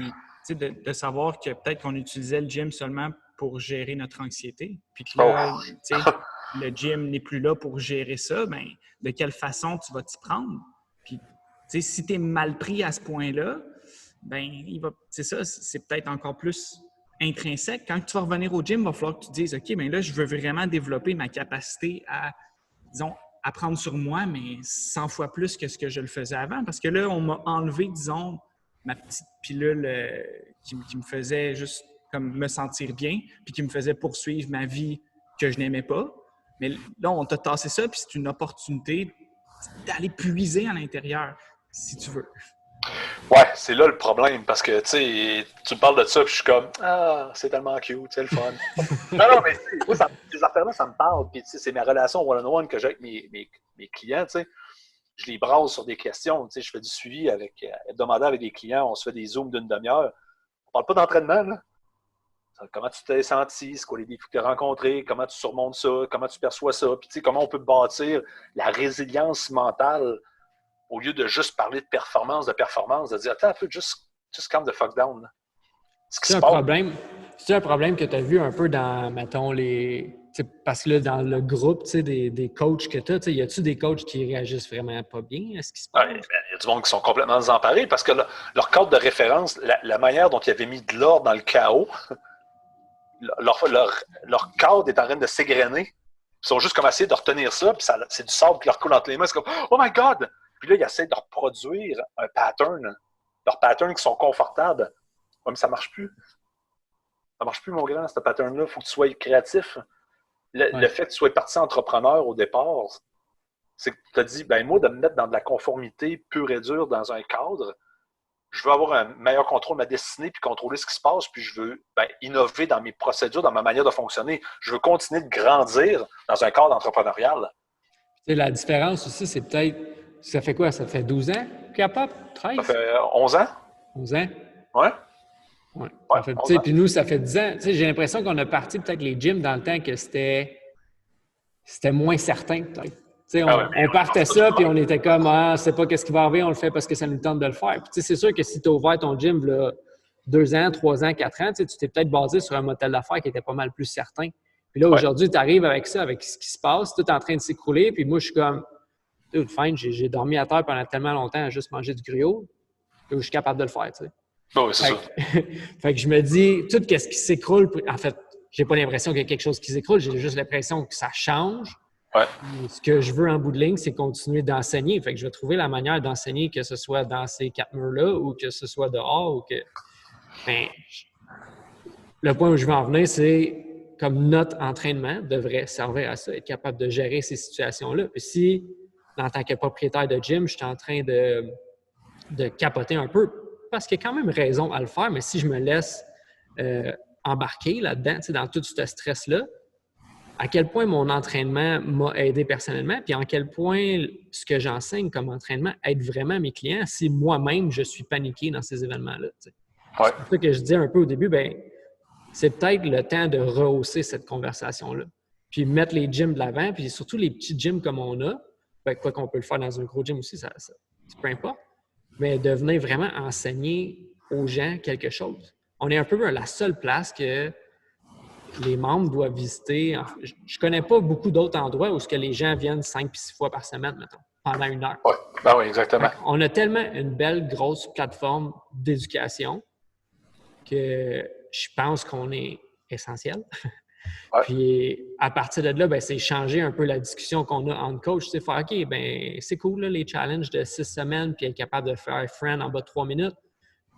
Speaker 3: de savoir que peut-être qu'on utilisait le gym seulement pour gérer notre anxiété, puis que là, le gym n'est plus là pour gérer ça, bien, de quelle façon tu vas t'y prendre? Puis, si tu es mal pris à ce point-là, bien, c'est ça, c'est peut-être encore plus intrinsèque. Quand tu vas revenir au gym, il va falloir que tu te dises, OK, bien là, je veux vraiment développer ma capacité à, disons, apprendre sur moi, mais 100 fois plus que ce que je le faisais avant. Parce que là, on m'a enlevé, disons, ma petite pilule qui me faisait juste comme me sentir bien, puis qui me faisait poursuivre ma vie que je n'aimais pas. Mais là, on t'a tassé ça, puis c'est une opportunité d'aller puiser à l'intérieur, si tu veux.
Speaker 2: Ouais, c'est là le problème, parce que, tu me parles de ça, puis je suis comme, ah, c'est tellement cute, c'est le fun. non, mais moi, ces affaires-là, ça me parle, puis c'est ma relation one-on-one que j'ai avec mes mes clients, tu sais, je les brasse sur des questions. Tu sais, je fais du suivi hebdomadaire avec des clients, on se fait des zooms d'une demi-heure. On parle pas d'entraînement, là. Comment tu t'es senti, c'est quoi les défis que tu as rencontrés, comment tu surmontes ça, comment tu perçois ça, puis tu sais, comment on peut bâtir la résilience mentale au lieu de juste parler de performance, de dire attends un peu, just calm the fuck down. Là.
Speaker 1: C'est un problème que tu as vu un peu dans, mettons, parce que là, dans le groupe des coachs que tu as, y a-tu des coachs qui réagissent vraiment pas bien à ce qui se passe?
Speaker 2: Il y a du monde qui sont complètement désemparés parce que leur cadre de référence, la manière dont ils avaient mis de l'ordre dans le chaos, leur cadre est en train de s'égrener. Ils sont juste comme essayer de retenir ça, puis c'est du sable qui leur coule entre les mains. C'est comme oh my God! Puis là, ils essaient de reproduire un pattern. Leurs patterns qui sont confortables. Ouais, mais ça marche plus. Ça marche plus, mon grand, ce pattern-là. Il faut que tu sois créatif. Le fait que tu sois parti entrepreneur au départ, c'est que tu as dit, ben moi, de me mettre dans de la conformité pure et dure dans un cadre, je veux avoir un meilleur contrôle de ma destinée puis contrôler ce qui se passe, puis je veux innover dans mes procédures, dans ma manière de fonctionner. Je veux continuer de grandir dans un cadre entrepreneurial.
Speaker 1: La différence aussi, c'est peut-être, ça fait quoi? Ça fait 12 ans capable? 13?
Speaker 2: Ça fait 11 ans.
Speaker 1: 11 ans?
Speaker 2: Ouais.
Speaker 1: Ouais. Puis nous, ça fait 10 ans. J'ai l'impression qu'on a parti peut-être les gyms dans le temps que c'était moins certain, peut-être. On partait ça, puis on était comme, c'est pas qu'est-ce qui va arriver, on le fait parce que ça nous tente de le faire. Puis c'est sûr que si tu as ouvert ton gym là, 2 ans, 3 ans, 4 ans, tu t'es peut-être basé sur un modèle d'affaires qui était pas mal plus certain. Puis là, aujourd'hui, tu arrives avec ça, avec ce qui se passe, tout est en train de s'écrouler, puis moi, je suis comme, fine, j'ai dormi à terre pendant tellement longtemps à juste manger du griot, que je suis capable de le faire, tu sais.
Speaker 2: Oui, c'est ça.
Speaker 1: Fait que je me dis, tout ce qui s'écroule, en fait, j'ai pas l'impression qu'il y a quelque chose qui s'écroule, j'ai juste l'impression que ça change.
Speaker 2: Ouais.
Speaker 1: Ce que je veux en bout de ligne, c'est continuer d'enseigner. Fait que je vais trouver la manière d'enseigner, que ce soit dans ces 4 murs-là ou que ce soit dehors. Le point où je veux en venir, c'est comme notre entraînement devrait servir à ça, être capable de gérer ces situations-là. Puis si, en tant que propriétaire de gym, je suis en train de capoter un peu, parce qu'il y a quand même raison à le faire, mais si je me laisse embarquer là-dedans, dans tout ce stress-là, à quel point mon entraînement m'a aidé personnellement, puis à quel point ce que j'enseigne comme entraînement aide vraiment mes clients si moi-même je suis paniqué dans ces événements-là. C'est pour ça que je dis un peu au début, c'est peut-être le temps de rehausser cette conversation-là. Puis mettre les gyms de l'avant, puis surtout les petits gyms comme on a, quoi qu'on peut le faire dans un gros gym aussi, ça peu importe, mais de venir vraiment enseigner aux gens quelque chose. On est un peu la seule place que les membres doivent visiter. Je ne connais pas beaucoup d'autres endroits où les gens viennent 5 puis 6 fois par semaine, mettons, pendant 1 heure.
Speaker 2: Oui, exactement.
Speaker 1: On a tellement une belle, grosse plateforme d'éducation que je pense qu'on est essentiel.
Speaker 2: Ouais.
Speaker 1: Puis à partir de là, c'est changer un peu la discussion qu'on a entre coach. C'est faire OK, c'est cool là, les challenges de 6 semaines puis être capable de faire friend en bas de 3 minutes.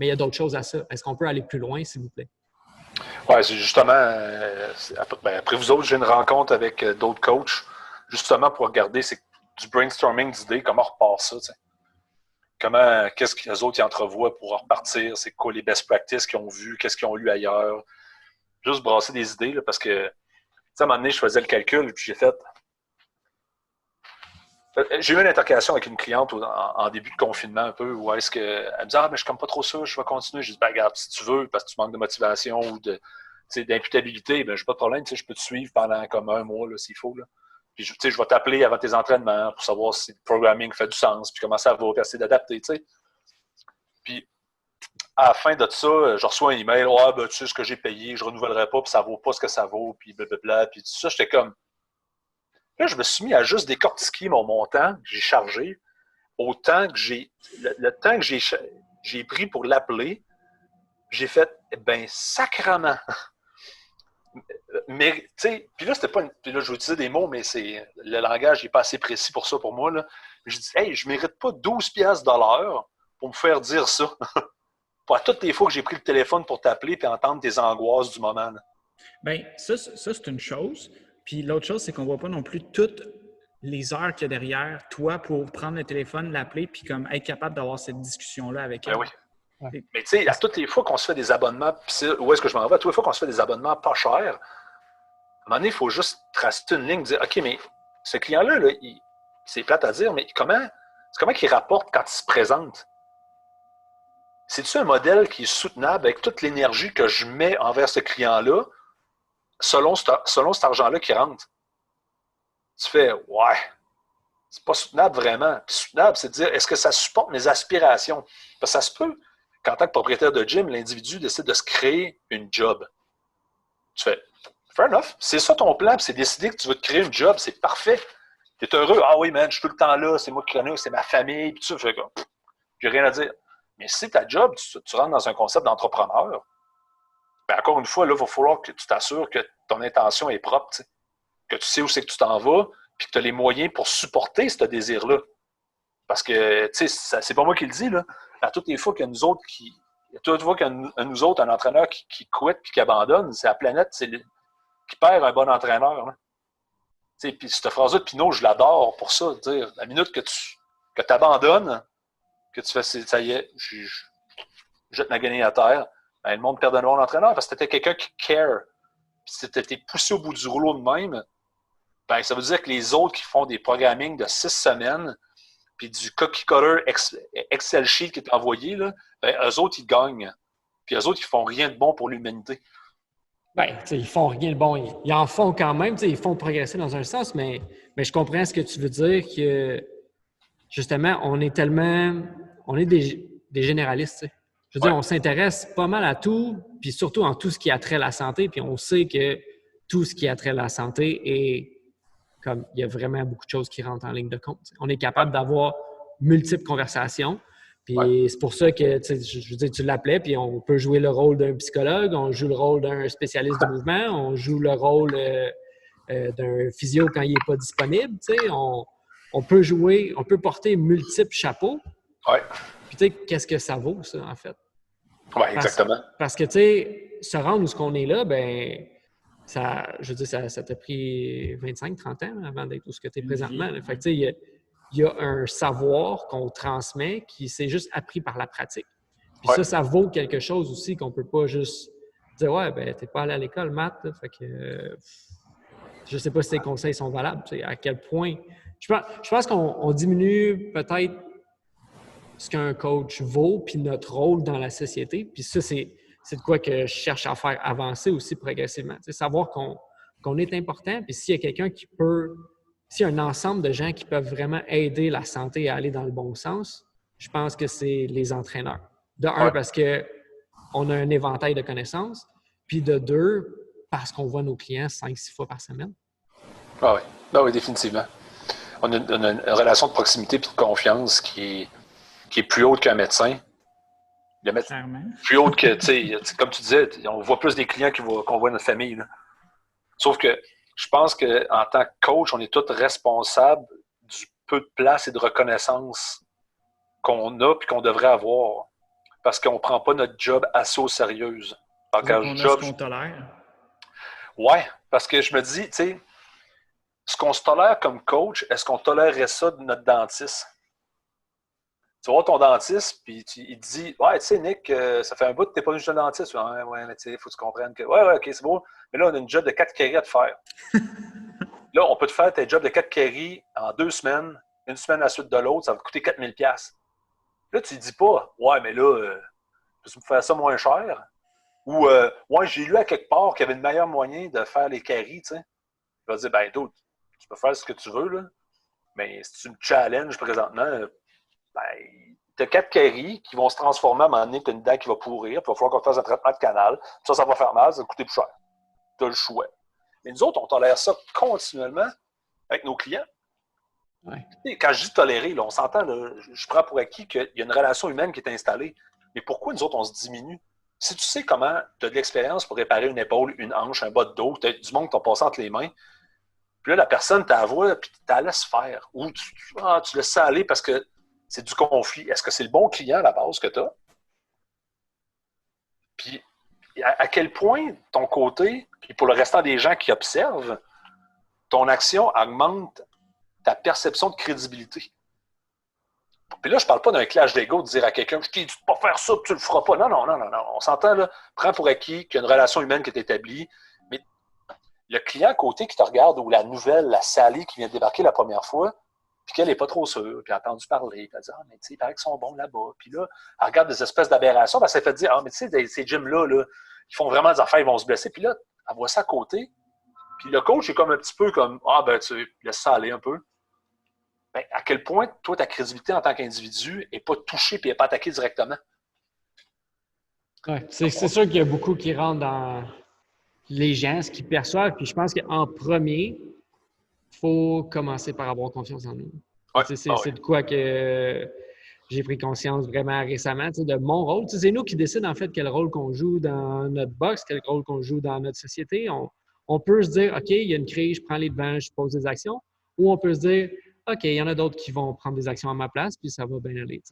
Speaker 1: Mais il y a d'autres choses à ça. Est-ce qu'on peut aller plus loin, s'il vous plaît?
Speaker 2: Oui, c'est justement, après vous autres, j'ai une rencontre avec d'autres coachs, justement pour regarder du brainstorming d'idées, comment on repart ça, t'sais. Qu'est-ce que les autres y entrevoient pour repartir, c'est quoi les best practices qu'ils ont vues, qu'est-ce qu'ils ont lu ailleurs. Juste brasser des idées, là, parce que, à un moment donné, je faisais le calcul, puis j'ai eu une intercation avec une cliente en début de confinement un peu, où est-ce qu'elle me disait « Ah, mais je ne comme pas trop ça, je vais continuer. » Je dis « Regarde, si tu veux, parce que tu manques de motivation ou d'imputabilité, je n'ai pas de problème, je peux te suivre pendant comme 1 mois s'il faut. Là. Puis je vais t'appeler avant tes entraînements pour savoir si le programming fait du sens, puis comment ça va, puis essayer d'adapter. » Puis à la fin de ça, je reçois un email « Ah, tu sais ce que j'ai payé, je ne renouvellerai pas, puis ça ne vaut pas ce que ça vaut, puis blablabla. » Puis tout ça, j'étais comme... Là, je me suis mis à juste décortiquer mon montant que j'ai chargé, au temps que le temps que j'ai pris pour l'appeler, j'ai fait, sacrement. Mais, tu sais, puis là, c'était pas puis là, je vais utiliser des mots, mais le langage n'est pas assez précis pour ça pour moi, là. Je dis, hey, je mérite pas 12$ de l'heure pour me faire dire ça. Pour toutes les fois que j'ai pris le téléphone pour t'appeler et entendre tes angoisses du moment, là.
Speaker 3: Bien, ça c'est une chose. Puis l'autre chose, c'est qu'on ne voit pas non plus toutes les heures qu'il y a derrière toi pour prendre le téléphone, l'appeler, puis comme être capable d'avoir cette discussion-là avec elle.
Speaker 2: Oui. Ouais. Mais tu sais, à toutes les fois qu'on se fait des abonnements, où est-ce que je m'en vais? À toutes les fois qu'on se fait des abonnements pas chers, à un moment donné, il faut juste tracer une ligne, dire OK, mais ce client-là, là, c'est plate à dire, mais comment qu'il rapporte quand il se présente? C'est-tu un modèle qui est soutenable avec toute l'énergie que je mets envers ce client-là, selon cet argent-là qui rentre? Tu fais, ouais, c'est pas soutenable vraiment. Puis soutenable, c'est de dire, est-ce que ça supporte mes aspirations? Parce que ça se peut qu'en tant que propriétaire de gym, l'individu décide de se créer une job. Tu fais, fair enough. C'est ça ton plan, puis c'est décidé que tu veux te créer une job, c'est parfait. Tu es heureux. Ah oui, man, je suis tout le temps là, c'est moi qui connais, c'est ma famille, puis tu fais comme, j'ai rien à dire. Mais si c'est ta job, tu rentres dans un concept d'entrepreneur, bien encore une fois, là, il va falloir que tu t'assures que ton intention est propre, t'sais. Que tu sais où c'est que tu t'en vas, puis que tu as les moyens pour supporter ce désir-là. Parce que, tu sais, c'est pas moi qui le dis, là. À toutes les fois qu'il y a nous autres un entraîneur qui quitte puis qui abandonne, c'est la planète qui perd un bon entraîneur. Puis cette phrase-là de Pinot, je l'adore pour ça. Dire, la minute que tu abandonnes, que tu fais, ça y est, je jette ma guenille à terre, ben, le monde perd de nouveau l'entraîneur parce que c'était quelqu'un qui care. Puis si tu étais poussé au bout du rouleau de même, ben, ça veut dire que les autres qui font des programming de 6 semaines, puis du cookie-cutter Excel sheet qui est envoyé, là, ben, eux autres, ils gagnent. Puis eux autres, ils font rien de bon pour l'humanité.
Speaker 1: Ben, ils font rien de bon. Ils en font quand même, ils font progresser dans un sens, mais je comprends ce que tu veux dire, que justement, on est des généralistes. T'sais. Je veux dire, on s'intéresse pas mal à tout, puis surtout en tout ce qui a trait à la santé, puis on sait que tout ce qui a trait à la santé est comme il y a vraiment beaucoup de choses qui rentrent en ligne de compte. T'sais. On est capable d'avoir multiples conversations. Puis c'est pour ça que, je veux dire, tu l'appelais, puis on peut jouer le rôle d'un psychologue, on joue le rôle d'un spécialiste du mouvement, on joue le rôle d'un physio quand il n'est pas disponible. On peut porter multiples chapeaux.
Speaker 2: Ouais.
Speaker 1: Puis tu sais, qu'est-ce que ça vaut, ça, en fait?
Speaker 2: Oui, exactement.
Speaker 1: Parce que, tu sais, se rendre où ce qu'on est là, ben ça, je veux dire, ça t'a pris 25-30 ans avant d'être où ce que tu es présentement. Fait que, tu sais, il y a un savoir qu'on transmet qui s'est juste appris par la pratique. Puis ça vaut quelque chose aussi qu'on peut pas juste dire « Ouais, ben t'es pas allé à l'école, Matt. » Fait que je sais pas si tes conseils sont valables. À quel point... Je pense qu'on diminue peut-être ce qu'un coach vaut puis notre rôle dans la société. Puis ça, c'est de quoi que je cherche à faire avancer aussi progressivement. T'sais, savoir qu'on est important. Puis s'il y a quelqu'un qui peut... S'il y a un ensemble de gens qui peuvent vraiment aider la santé à aller dans le bon sens, je pense que c'est les entraîneurs. De un, parce qu'on a un éventail de connaissances, puis de deux, parce qu'on voit nos clients 5-6 fois par semaine.
Speaker 2: Ah oui, définitivement. On a une relation de proximité et de confiance qui est plus haute qu'un médecin. Plus haute que, tu sais, comme tu disais, on voit plus des clients qu'on voit notre famille. Là. Sauf que je pense qu'en tant que coach, on est tous responsables du peu de place et de reconnaissance qu'on a et qu'on devrait avoir. Parce qu'on ne prend pas notre job assez au sérieux.
Speaker 3: On a ce qu'on tolère.
Speaker 2: Oui, parce que je me dis, tu sais, ce qu'on se tolère comme coach, est-ce qu'on tolérerait ça de notre dentiste? Tu vois ton dentiste, puis il te dit « Ouais, tu sais, Nick, ça fait un bout que tu n'es pas venu chez le dentiste. » Ouais, mais tu sais, il faut que tu comprennes que « Ouais, OK, c'est beau. Mais là, on a une job de 4 caries à te faire. » Là, on peut te faire tes jobs de 4 caries en 2 semaines, une semaine à la suite de l'autre, ça va te coûter 4 000 $. Là, tu ne dis pas « Ouais, mais là, peux-tu me faire ça moins cher? » Ou « Ouais, j'ai lu à quelque part qu'il y avait une meilleure moyen de faire les caries, tu sais. » Il va dire « Ben, d'autres, tu peux faire ce que tu veux, là. Mais si tu me challenges présentement, ben, tu as 4 caries qui vont se transformer à un moment donné, tu as une dent qui va pourrir, puis il va falloir qu'on fasse un traitement de canal. Ça va faire mal, ça va coûter plus cher. Tu as le choix. Mais nous autres, on tolère ça continuellement avec nos clients.
Speaker 1: Ouais.
Speaker 2: Quand je dis tolérer, là, on s'entend, là, je prends pour acquis qu'il y a une relation humaine qui est installée. Mais pourquoi nous autres, on se diminue? Si tu sais comment tu as de l'expérience pour réparer une épaule, une hanche, un bas de dos, tu as du monde qui t'a passé entre les mains, puis là, la personne t'avoue, puis tu la laisses faire. Ou tu laisses ça aller parce que c'est du conflit. Est-ce que c'est le bon client à la base que tu as? Puis, à quel point ton côté, puis pour le restant des gens qui observent, ton action augmente ta perception de crédibilité. Puis là, je ne parle pas d'un clash d'ego de dire à quelqu'un « Je t'ai dit de ne pas faire ça, puis tu le feras pas. » Non. On s'entend, là. Prends pour acquis qu'il y a une relation humaine qui est établie. Mais le client à côté qui te regarde, ou la nouvelle, la Sally qui vient de débarquer la première fois, puis qu'elle n'est pas trop sûre, puis elle a entendu parler, puis elle dit « Ah, mais tu sais, il paraît qu'ils sont bons là-bas. » Puis là, elle regarde des espèces d'aberrations, puis elle s'est fait dire « Ah, mais tu sais, ces gyms-là, là, ils font vraiment des affaires, ils vont se blesser. » Puis là, elle voit ça à côté, puis le coach est comme un petit peu comme « Ah, ben, tu laisses ça aller un peu. » Ben, à quel point, toi, ta crédibilité en tant qu'individu n'est pas touchée et n'est pas attaquée directement?
Speaker 1: Ouais, c'est sûr qu'il y a beaucoup qui rentrent dans les gens, ce qu'ils perçoivent. Puis je pense qu'en premier, il faut commencer par avoir confiance en nous.
Speaker 2: Ouais.
Speaker 1: C'est de quoi que j'ai pris conscience vraiment récemment, de mon rôle. C'est nous qui décidons en fait quel rôle qu'on joue dans notre box, quel rôle qu'on joue dans notre société. On peut se dire, OK, il y a une crise, je prends les devants, je pose des actions. Ou on peut se dire, OK, il y en a d'autres qui vont prendre des actions à ma place, puis ça va bien aller.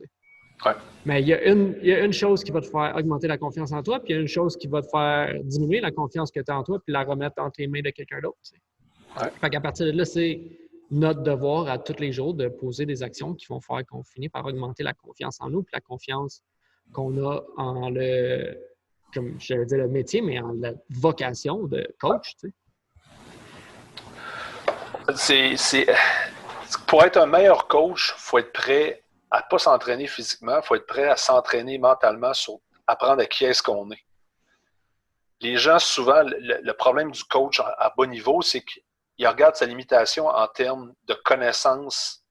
Speaker 2: Ouais.
Speaker 1: Mais il y a une chose qui va te faire augmenter la confiance en toi, puis il y a une chose qui va te faire diminuer la confiance que tu as en toi, puis la remettre entre les mains de quelqu'un d'autre.
Speaker 2: Ouais.
Speaker 1: Fait qu'à partir de là, c'est notre devoir à tous les jours de poser des actions qui vont faire qu'on finit par augmenter la confiance en nous, puis la confiance qu'on a en le, comme je vais dire le métier, mais en la vocation de coach.
Speaker 2: Pour être un meilleur coach, il faut être prêt à ne pas s'entraîner physiquement, il faut être prêt à s'entraîner mentalement sur apprendre à qui est-ce qu'on est. Les gens, souvent, le problème du coach à bas niveau, c'est qu'il regarde sa limitation en termes de connaissances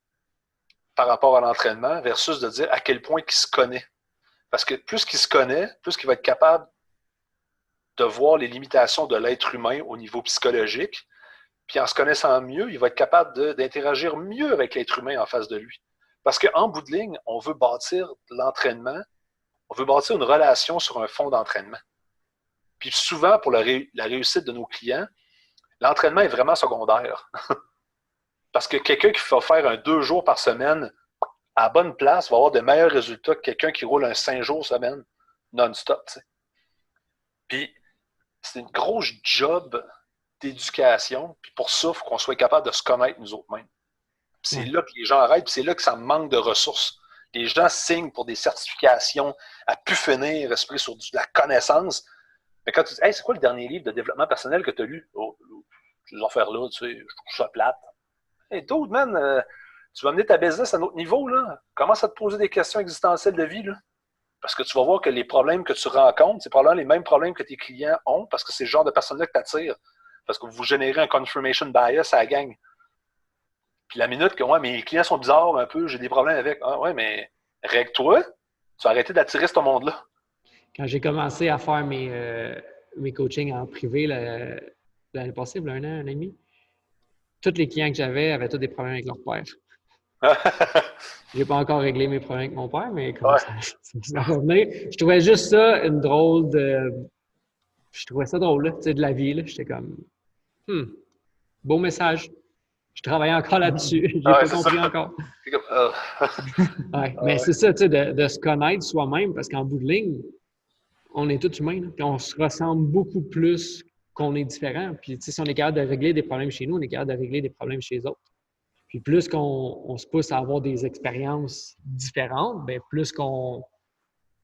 Speaker 2: par rapport à l'entraînement versus de dire à quel point il se connaît. Parce que plus qu'il se connaît, plus qu'il va être capable de voir les limitations de l'être humain au niveau psychologique. Puis en se connaissant mieux, il va être capable d'interagir mieux avec l'être humain en face de lui. Parce qu'en bout de ligne, on veut bâtir l'entraînement, on veut bâtir une relation sur un fond d'entraînement. Puis souvent, pour la réussite de nos clients, l'entraînement est vraiment secondaire. Parce que quelqu'un qui va faire un 2 jours par semaine à la bonne place va avoir de meilleurs résultats que quelqu'un qui roule un 5 jours semaine non-stop. T'sais. Puis c'est une grosse job d'éducation. Puis pour ça, il faut qu'on soit capable de se connaître nous autres mêmes. Puis c'est là que les gens arrêtent, puis c'est là que ça manque de ressources. Les gens signent pour des certifications à pu finir, esprit sur de la connaissance. Mais quand tu dis, hey, c'est quoi le dernier livre de développement personnel que tu as lu? Oh, ces affaires-là, tu sais, je trouve ça plate. Hey, d'autres, man, tu vas amener ta business à un autre niveau, là. Commence à te poser des questions existentielles de vie, là. Parce que tu vas voir que les problèmes que tu rencontres, c'est probablement les mêmes problèmes que tes clients ont, parce que c'est le genre de personnes-là que tu attires. Parce que vous générez un confirmation bias à la gang. Puis la minute que ouais, mes clients sont bizarres un peu, j'ai des problèmes avec. Ah ouais, mais règle-toi, tu vas arrêter d'attirer ce monde-là.
Speaker 1: Quand j'ai commencé à faire mes coachings en privé l'année passée, il y a 1 an, 1 an et demi, tous les clients que j'avais avaient tous des problèmes avec leur père. J'ai pas encore réglé mes problèmes avec mon père, mais comment ça va venir. Je trouvais juste ça une drôle de... Je trouvais ça drôle, là, tu sais, de la vie. Là. J'étais comme, beau message. Je travaillais encore là-dessus. J'ai pas compris encore. Ouais, mais c'est ça, tu sais, de se connaître soi-même, parce qu'en bout de ligne, on est tous humains, là, puis on se ressemble beaucoup plus qu'on est différent. Puis, tu sais, si on est capable de régler des problèmes chez nous, on est capable de régler des problèmes chez les autres. Puis, plus qu'on se pousse à avoir des expériences différentes, bien, plus qu'on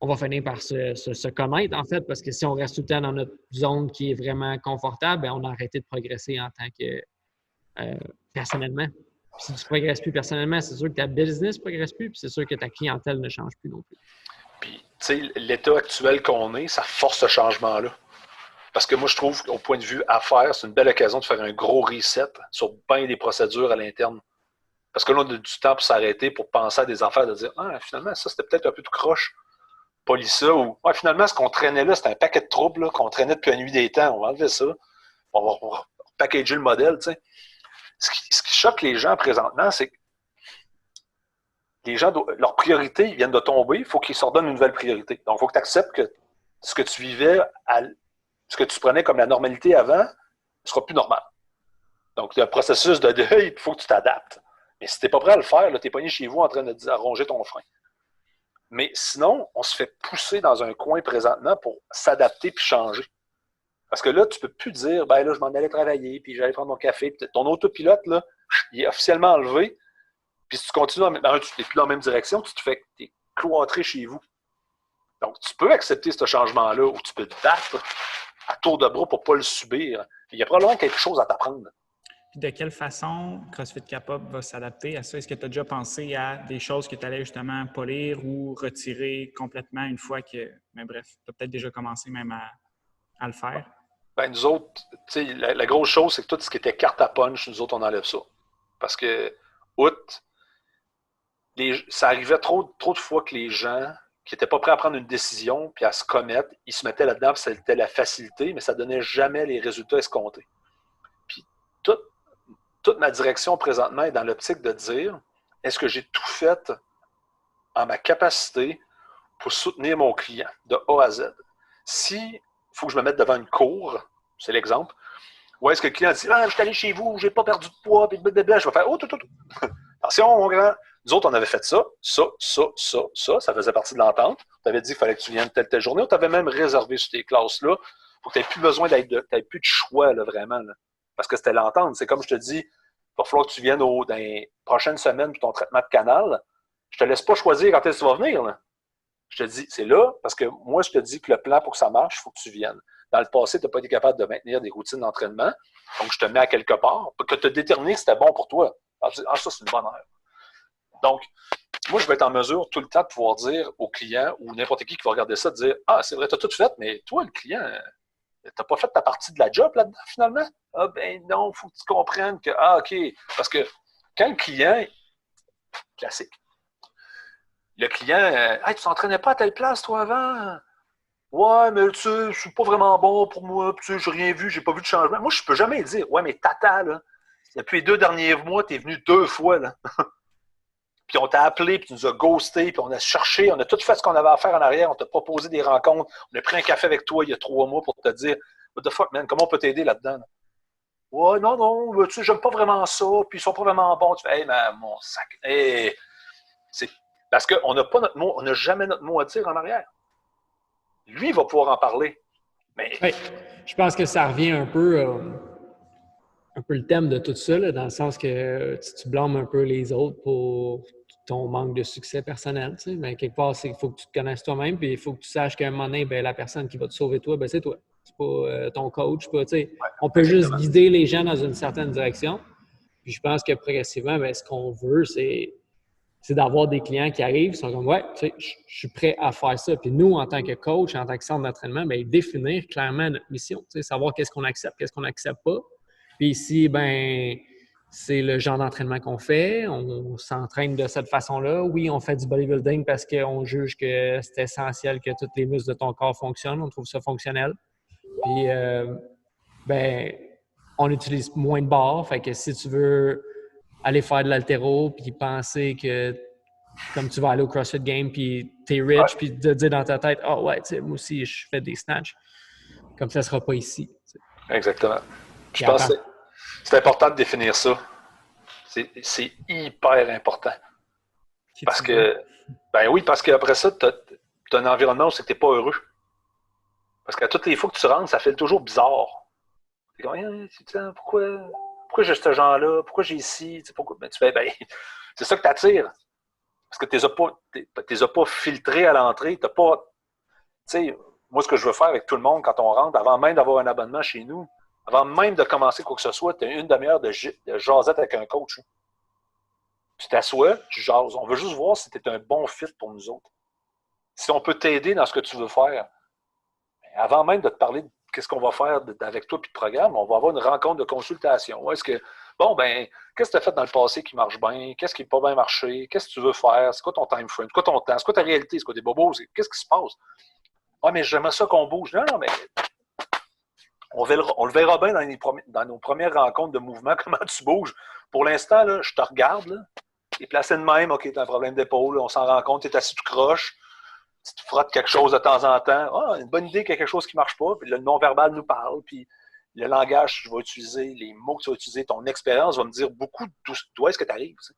Speaker 1: va finir par se connaître, en fait, parce que si on reste tout le temps dans notre zone qui est vraiment confortable, bien, on a arrêté de progresser en tant que personnellement. Puis si tu ne progresses plus personnellement, c'est sûr que ta business ne progresse plus, puis c'est sûr que ta clientèle ne change plus non plus.
Speaker 2: Puis, tu sais, l'état actuel qu'on est, ça force ce changement-là. Parce que moi, je trouve qu'au point de vue affaires, c'est une belle occasion de faire un gros reset sur bien des procédures à l'interne. Parce que là, on a du temps pour s'arrêter, pour penser à des affaires, de dire, ah, finalement, ça, c'était peut-être un peu tout croche. Polis ça, ou finalement, ce qu'on traînait là, c'était un paquet de troubles qu'on traînait depuis la nuit des temps. On va enlever ça. On va packager le modèle, tu sais. Ce qui choque les gens présentement, c'est que les gens, leurs priorités viennent de tomber, il faut qu'ils se redonnent une nouvelle priorité. Donc, il faut que tu acceptes que ce que tu vivais, ce que tu prenais comme la normalité avant, ne sera plus normal. Donc, il y a un processus de deuil, il faut que tu t'adaptes. Mais si tu n'es pas prêt à le faire, tu es pogné chez vous en train de ronger ton frein. Mais sinon, on se fait pousser dans un coin présentement pour s'adapter puis changer. Parce que là, tu ne peux plus dire, ben là, je m'en allais travailler, puis j'allais prendre mon café. Puis ton autopilote, là, il est officiellement enlevé. Puis si tu continues, tu n'es plus dans la même direction, tu te fais t'es cloîtré chez vous. Donc, tu peux accepter ce changement-là, ou tu peux te battre à tour de bras pour ne pas le subir. Il y a probablement quelque chose à t'apprendre.
Speaker 3: Puis de quelle façon CrossFit Cap-Up va s'adapter à ça? Est-ce que tu as déjà pensé à des choses que tu allais justement polir ou retirer complètement une fois que... Mais bref, tu as peut-être déjà commencé même à le faire.
Speaker 2: Ben, nous autres, tu sais, la grosse chose, c'est que tout ce qui était carte à punch, nous autres, on enlève ça. Parce que, ça arrivait trop de fois que les gens qui n'étaient pas prêts à prendre une décision puis à se commettre, ils se mettaient là-dedans, puis c'était la facilité, mais ça ne donnait jamais les résultats escomptés. Puis toute ma direction présentement est dans l'optique de dire, est-ce que j'ai tout fait en ma capacité pour soutenir mon client de A à Z? Si il faut que je me mette devant une cour, c'est l'exemple, ou est-ce que le client dit, je suis allé chez vous, j'ai pas perdu de poids, puis blablabla, je vais faire, attention, mon grand. Nous autres, on avait fait ça faisait partie de l'entente. Tu avais dit qu'il fallait que tu viennes telle journée, on t'avait même réservé sur tes classes-là pour que tu n'aies plus besoin tu n'aies plus de choix, là, vraiment. Là. Parce que c'était l'entente. C'est comme je te dis, il va falloir que tu viennes dans les prochaines semaines pour ton traitement de canal. Je te laisse pas choisir quand est-ce que tu vas venir. Là. Je te dis, c'est là, parce que moi, je te dis que le plan pour que ça marche, il faut que tu viennes. Dans le passé, tu n'as pas été capable de maintenir des routines d'entraînement. Donc, je te mets à quelque part pour que tu détermines que c'était bon pour toi. Alors, tu dis, ça, c'est une bonne heure. Donc, moi, je vais être en mesure tout le temps de pouvoir dire au client ou n'importe qui va regarder ça, de dire, c'est vrai, tu as tout fait, mais toi, le client, tu n'as pas fait ta partie de la job là-dedans, finalement? Ben non, il faut que tu comprennes que, OK. Parce que quand le client, classique, le client, tu t'entraînais pas à telle place, toi, avant? Ouais, mais tu sais, je suis pas vraiment bon pour moi, tu sais, j'ai rien vu, j'ai pas vu de changement. Moi, je peux jamais dire, ouais, mais tata, là, depuis les 2 derniers mois, tu es venu 2 fois, là. Puis on t'a appelé, puis tu nous as ghosté, puis on a cherché, on a tout fait ce qu'on avait à faire en arrière, on t'a proposé des rencontres, on a pris un café avec toi il y a 3 mois pour te dire, what the fuck, man, comment on peut t'aider là-dedans? Là? Ouais, non, tu sais, j'aime pas vraiment ça, puis ils sont pas vraiment bons. Tu fais, hey, man, mon sac. Hey, c'est parce qu'on n'a pas notre mot, on n'a jamais notre mot à dire en arrière. Lui, il va pouvoir en parler. Mais...
Speaker 1: Oui, je pense que ça revient un peu le thème de tout ça, là, dans le sens que tu blâmes un peu les autres pour ton manque de succès personnel. Tu sais, mais quelque part, il faut que tu te connaisses toi-même, puis il faut que tu saches qu'à un moment donné, la personne qui va te sauver toi, c'est toi. C'est pas ton coach. Tu sais, on peut juste guider les gens dans une certaine direction. Puis je pense que progressivement, ce qu'on veut, c'est d'avoir des clients qui arrivent, qui sont comme, ouais, tu sais, je suis prêt à faire ça. Puis nous, en tant que coach, en tant que centre d'entraînement, définir clairement notre mission, tu sais, savoir qu'est-ce qu'on n'accepte pas. Puis ici, c'est le genre d'entraînement qu'on fait. On s'entraîne de cette façon-là. Oui, on fait du bodybuilding parce qu'on juge que c'est essentiel que tous les muscles de ton corps fonctionnent. On trouve ça fonctionnel. Puis, on utilise moins de barres. Fait que si tu veux aller faire de l'haltéro puis penser que comme tu vas aller au CrossFit Game puis t'es rich puis de dire dans ta tête, tu sais, moi aussi, je fais des snatchs. Comme ça ne sera pas ici. Tu sais.
Speaker 2: Exactement. Je pense que c'est important de définir ça. C'est hyper important. Parce que, parce qu'après ça, tu as un environnement où tu n'es pas heureux. Parce qu'à toutes les fois que tu rentres, ça fait toujours bizarre. C'est comme, pourquoi j'ai ce genre-là? Pourquoi j'ai ici? Pourquoi? Ben, tu fais, c'est ça que tu attires. Parce que tu ne les as pas filtrés à l'entrée. T'as pas. Tu sais, moi, ce que je veux faire avec tout le monde quand on rentre, avant même d'avoir un abonnement chez nous, avant même de commencer quoi que ce soit, tu as une demi-heure de jasette avec un coach. Tu t'assois, tu jases. On veut juste voir si tu es un bon fit pour nous autres. Si on peut t'aider dans ce que tu veux faire. Avant même de te parler de qu'est-ce qu'on va faire avec toi et le programme, on va avoir une rencontre de consultation. Est-ce que, qu'est-ce que tu as fait dans le passé qui marche bien? Qu'est-ce qui n'a pas bien marché? Qu'est-ce que tu veux faire? C'est quoi ton time frame? C'est quoi ton temps? C'est quoi ta réalité? C'est quoi des bobos? Qu'est-ce qui se passe? Mais j'aimerais ça qu'on bouge. Non, mais on le verra bien dans nos premières rencontres de mouvement, comment tu bouges. Pour l'instant, là, je te regarde, tu es placé de même, OK, tu as un problème d'épaule, on s'en rend compte, tu es assis tout croche, tu te frottes quelque chose de temps en temps. Une bonne idée qu'il y a quelque chose qui ne marche pas, puis le non-verbal nous parle, puis le langage que je vais utiliser, les mots que tu vas utiliser, ton expérience va me dire beaucoup d'où est-ce que tu arrives. T'sais.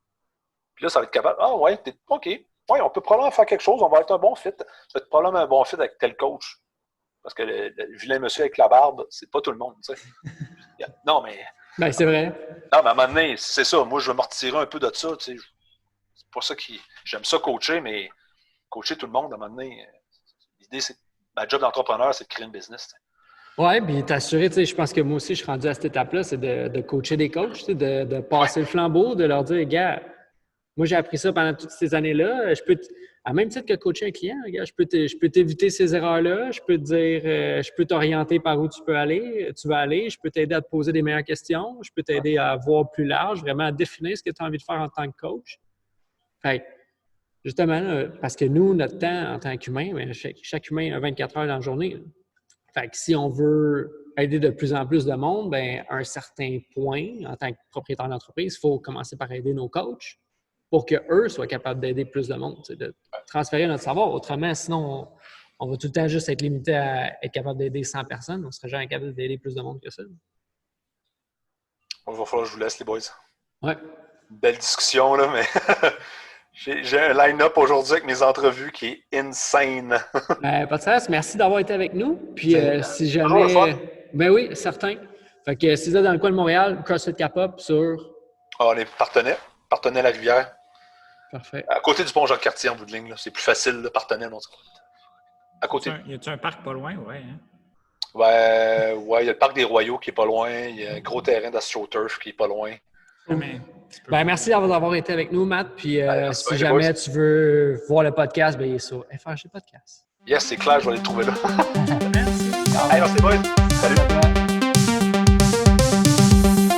Speaker 2: Puis là, ça va être capable. OK. Ouais, on peut probablement faire quelque chose, on va être un bon fit. Ça va être probablement un bon fit avec tel coach. Parce que le vilain monsieur avec la barbe, c'est pas tout le monde. T'sais. Non, mais.
Speaker 1: C'est vrai.
Speaker 2: Non, mais à un moment donné, c'est ça. Moi, je veux me retirer un peu de ça. T'sais. C'est pour ça que j'aime ça coacher, mais coacher tout le monde, à un moment donné, l'idée, c'est. Ma job d'entrepreneur, c'est de créer une business. T'sais.
Speaker 1: Ouais, puis t'assurer, tu sais, je pense que moi aussi, je suis rendu à cette étape-là, c'est de coacher des coachs, tu sais, de passer le flambeau, de leur dire, gars, moi, j'ai appris ça pendant toutes ces années-là. À même titre que coacher un client, gars, je peux t'éviter ces erreurs-là. Je peux te dire, je peux t'orienter par où tu vas aller. Je peux t'aider à te poser des meilleures questions. Je peux t'aider à voir plus large, vraiment à définir ce que tu as envie de faire en tant que coach. Fait que, justement, là, parce que nous, notre temps en tant qu'humain, ben, chaque humain a 24 heures dans la journée. Là. Fait que si on veut aider de plus en plus de monde, ben, à un certain point, en tant que propriétaire d'entreprise, il faut commencer par aider nos coachs pour qu'eux soient capables d'aider plus de monde, de transférer notre savoir. Autrement, sinon, on va tout le temps juste être limité à être capable d'aider 100 personnes. On ne serait jamais capable d'aider plus de monde que ça.
Speaker 2: Il va falloir que je vous laisse, les boys.
Speaker 1: Ouais.
Speaker 2: Belle discussion, là, mais j'ai un line-up aujourd'hui avec mes entrevues qui est insane.
Speaker 1: Pas de stress. Merci d'avoir été avec nous. Puis si jamais. Ben oui, certain. Fait que si vous êtes dans le coin de Montréal, CrossFit Cap-Up sur.
Speaker 2: Ah, on est partenaires à la rivière.
Speaker 1: Parfait.
Speaker 2: À côté du pont Jacques-Cartier en bout de ligne, là. C'est plus facile, de partenaire. À côté.
Speaker 3: Y a-tu un parc pas loin? Ouais. Hein?
Speaker 2: Ouais, il y a le parc des Royaux qui est pas loin. Il y a un gros terrain d'AstroTurf qui est pas loin.
Speaker 1: Merci d'avoir été avec nous, Matt. Puis si jamais tu veux voir le podcast, ben il est sur FRG Podcast.
Speaker 2: Yes, c'est clair, je vais aller le trouver là.
Speaker 3: Merci.
Speaker 2: Hey, merci, boys. Salut.